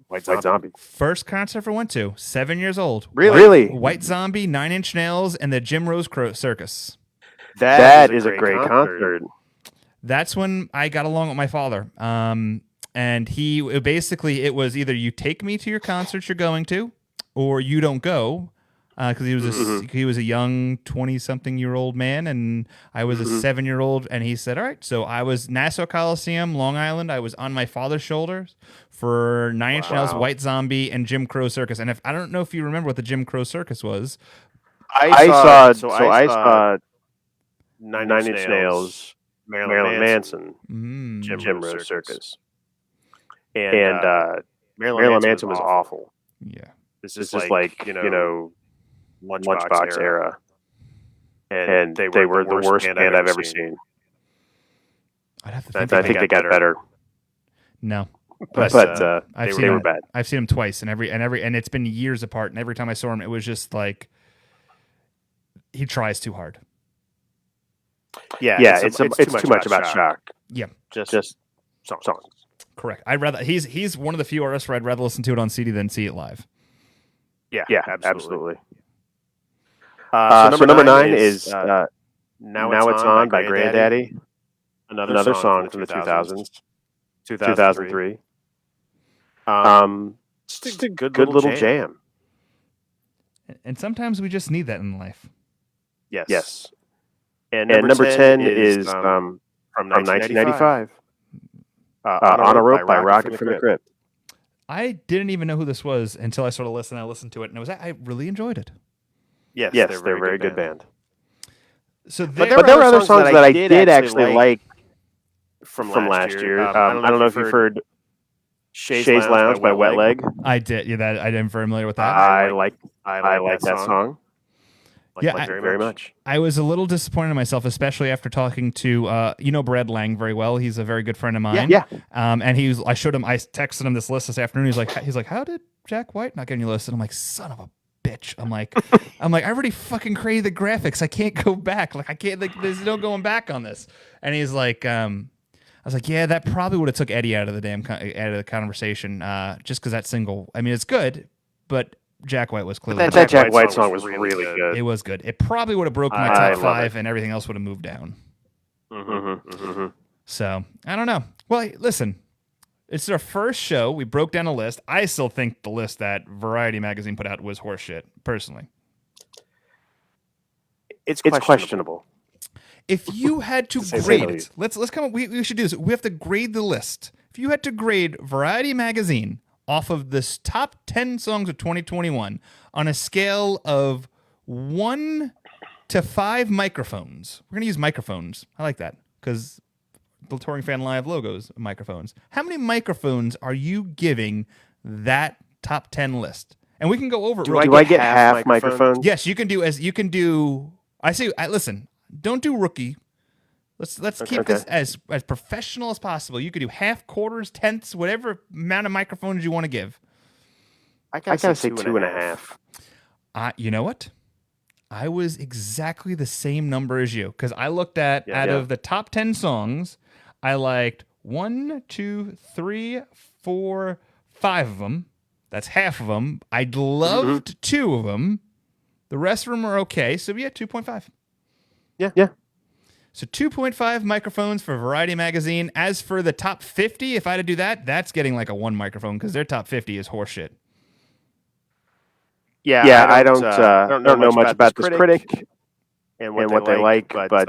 White Zombie. First concert I went to, 7 years old. Really? White Zombie, 9 Inch Nails, and the Jim Rose Circus. That is a great concert. That's when I got along with my father. And it was either you take me to your concerts you're going to, or you don't go. Because he was a young 20-something-year-old man, and I was a 7-year-old. And he said, "All right." So I was Nassau Coliseum, Long Island. I was on my father's shoulders for 9 Inch Nails, White Zombie, and Jim Crow Circus. And I don't know if you remember what the Jim Crow Circus was. I saw 9 Inch Nails, Marilyn Manson, Jim Rose Circus, and Marilyn Manson was awful. Yeah, this is like Lunchbox era, and they were the worst band I've ever seen. I'd have to think I think they got better. No, but they were bad. I've seen them twice, and it's been years apart. And every time I saw him, it was just like he tries too hard. Yeah, it's too much about shock. Yeah, just songs. Correct. He's one of the few artists where I'd rather listen to it on CD than see it live. Yeah, absolutely. So number 9 is Now It's On by Granddaddy. Another song from the 2000s, 2003. Just a good little jam. And sometimes we just need that in life. Yes. And number 10 is from 1995. On a Rope by Rocket from the Crypt. I didn't even know who this was until I started listening. I listened to it, and I really enjoyed it. Yes, they're a very good band. So but there were other songs that I did actually like from last year. I don't know if you've heard Shay's Lounge by Wet Leg. I did. Yeah, I'm very familiar with that. I like that song. Very much. I was a little disappointed in myself, especially after talking to Brad Lang very well. He's a very good friend of mine. Yeah. And I texted him this list this afternoon. He's like, how did Jack White not get on your list? And I'm like, son of a bitch. I'm like, I already fucking created the graphics. I can't go back. Like I can't. Like there's no going back on this. And he's like, I was like, yeah, that probably would have took Eddie out of the conversation. Just because that single. I mean, it's good, but Jack White was clearly that Jack White song was really good. It was good. It probably would have broken my top 5, and everything else would have moved down. So I don't know. Well, listen, it's our first show. We broke down a list. I still think the list that Variety magazine put out was horseshit. Personally, it's questionable. If you had to grade it, let's come up. We should do this. We have to grade the list. If you had to grade Variety magazine off of this top 10 songs of 2021 on a scale of 1 to 5 microphones. We're going to use microphones. I like that because the Touring Fan Live logos, microphones. How many microphones are you giving that top 10 list? And we can go over it. Do I get half microphones? Yes, you can do. I say, listen, don't do rookie. Let's keep this as professional as possible. You could do half, quarters, tenths, whatever amount of microphones you want to give. I gotta say 2.5. You know what? I was exactly the same number as you because I looked at out of the top 10 songs, I liked 1, 2, 3, 4, 5 of them. That's half of them. I loved 2 of them. The rest of them are okay. So yeah, 2.5. Yeah. So 2.5 microphones for Variety Magazine. As for the top 50, if I had to do that, that's getting like a 1 microphone because their top 50 is horseshit. Yeah, I don't know much about this critic and what they like, but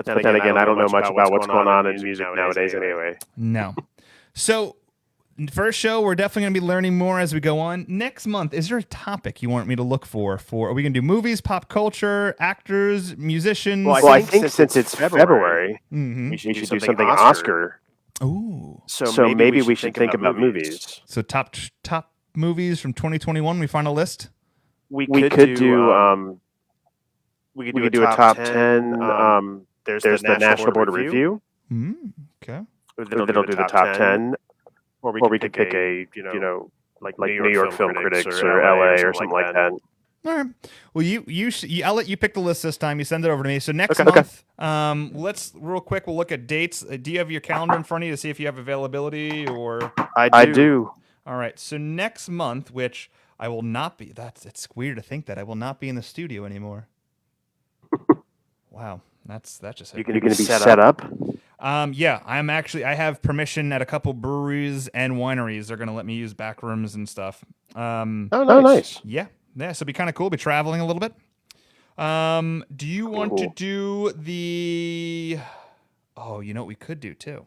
then again, I don't know much about what's going on in music nowadays anyway. No. So, first show, we're definitely going to be learning more as we go on. Next month, is there a topic you want me to look for? Are we going to do movies, pop culture, actors, musicians? Well, I think since it's February, we should do something Oscar. Ooh. So maybe we should think about movies. So top movies from 2021, we find a list? We could do a top 10. There's the National Board of Review. Okay. That'll do the top 10. Or we could pick a, like New York Film Critics or LA or something like that. All right. Well, I'll let you pick the list this time. You send it over to me. So next month, let's real quick. We'll look at dates. Do you have your calendar in front of you to see if you have availability or? I do. All right. So next month, which I will not be. It's weird to think that I will not be in the studio anymore. Wow. That's just. You're going to be set up. Yeah, I have permission at a couple breweries and wineries. They're going to let me use back rooms and stuff. Nice. Yeah, so it'd be kind of cool. Be traveling a little bit. Do you want to do the? Oh, you know what we could do too.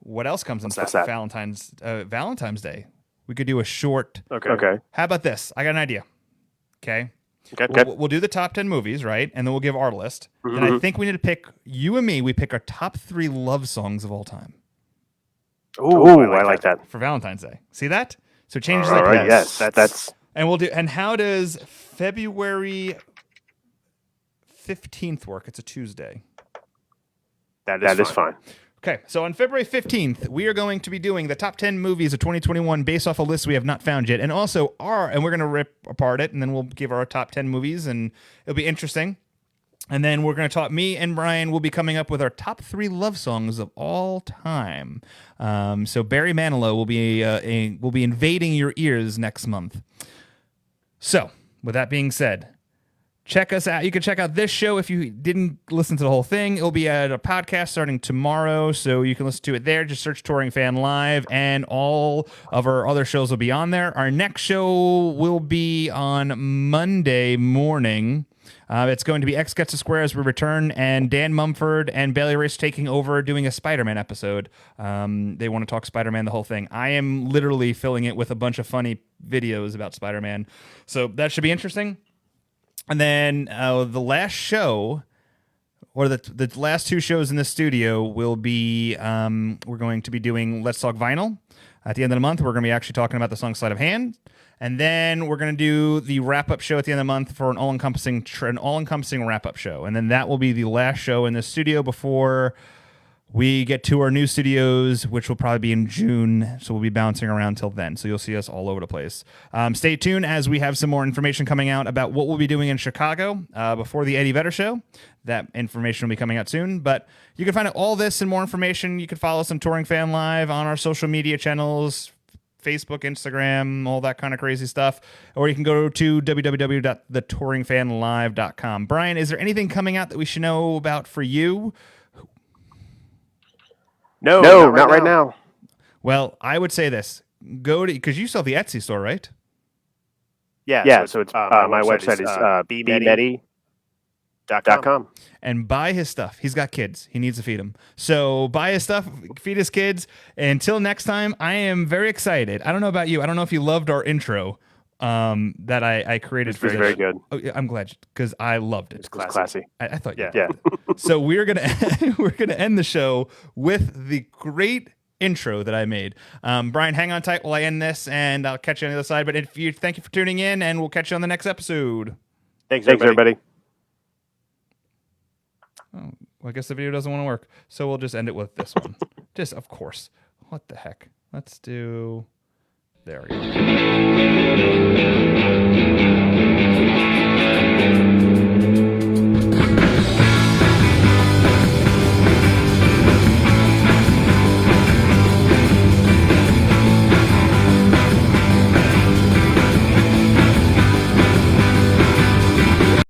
What else comes in Valentine's Day? We could do a short. Okay. How about this? I got an idea. Okay. Okay. We'll do the top 10 movies, right? And then we'll give our list. And I think we need to pick, you and me, we pick our top 3 love songs of all time. Ooh, I like that. For Valentine's Day. See that? So it changes like that. Yes, that's. And we'll do. And how does February 15th work? It's a Tuesday. That is fine. Okay, so on February 15th, we are going to be doing the top 10 movies of 2021 based off a list we have not found yet. And also and we're going to rip apart it, and then we'll give our top 10 movies, and it'll be interesting. And then we're going to talk, me and Brian will be coming up with our top 3 love songs of all time. So Barry Manilow will be invading your ears next month. So, with that being said, check us out. You can check out this show if you didn't listen to the whole thing. It'll be at a podcast starting tomorrow, so you can listen to it there. Just search Touring Fan Live, and all of our other shows will be on there. Our next show will be on Monday morning. It's going to be X Gets a Square as we return, and Dan Mumford and Bailey Race taking over doing a Spider-Man episode. They want to talk Spider-Man, the whole thing. I am literally filling it with a bunch of funny videos about Spider-Man, so that should be interesting. And then the last show, or the last 2 shows in the studio will be, we're going to be doing Let's Talk Vinyl. At the end of the month, we're going to be actually talking about the song Sleight of Hand. And then we're going to do the wrap-up show at the end of the month for an all-encompassing wrap-up show. And then that will be the last show in the studio before we get to our new studios, which will probably be in June, so we'll be bouncing around till then. So you'll see us all over the place. Stay tuned as we have some more information coming out about what we'll be doing in Chicago before the Eddie Vedder show. That information will be coming out soon. But you can find out all this and more information. You can follow us on Touring Fan Live on our social media channels, Facebook, Instagram, all that kind of crazy stuff. Or you can go to www.thetouringfanlive.com. Brian, is there anything coming out that we should know about for you? No, not right now. Well, I would say this. Because you sell the Etsy store, right? Yeah, so it's my website is bmethe.com. And buy his stuff. He's got kids. He needs to feed them. So buy his stuff, feed his kids. Until next time, I am very excited. I don't know about you. I don't know if you loved our intro that I created for this. Very good. Oh, yeah, I'm glad, because I loved it. It's classy. I thought, yeah. So we're gonna end the show with the great intro that I made. Brian, hang on tight while I end this, and I'll catch you on the other side. But thank you for tuning in, and we'll catch you on the next episode. Thanks everybody. Oh, well, I guess the video doesn't want to work. So we'll just end it with this one. Just, of course. What the heck? Let's do... There we go.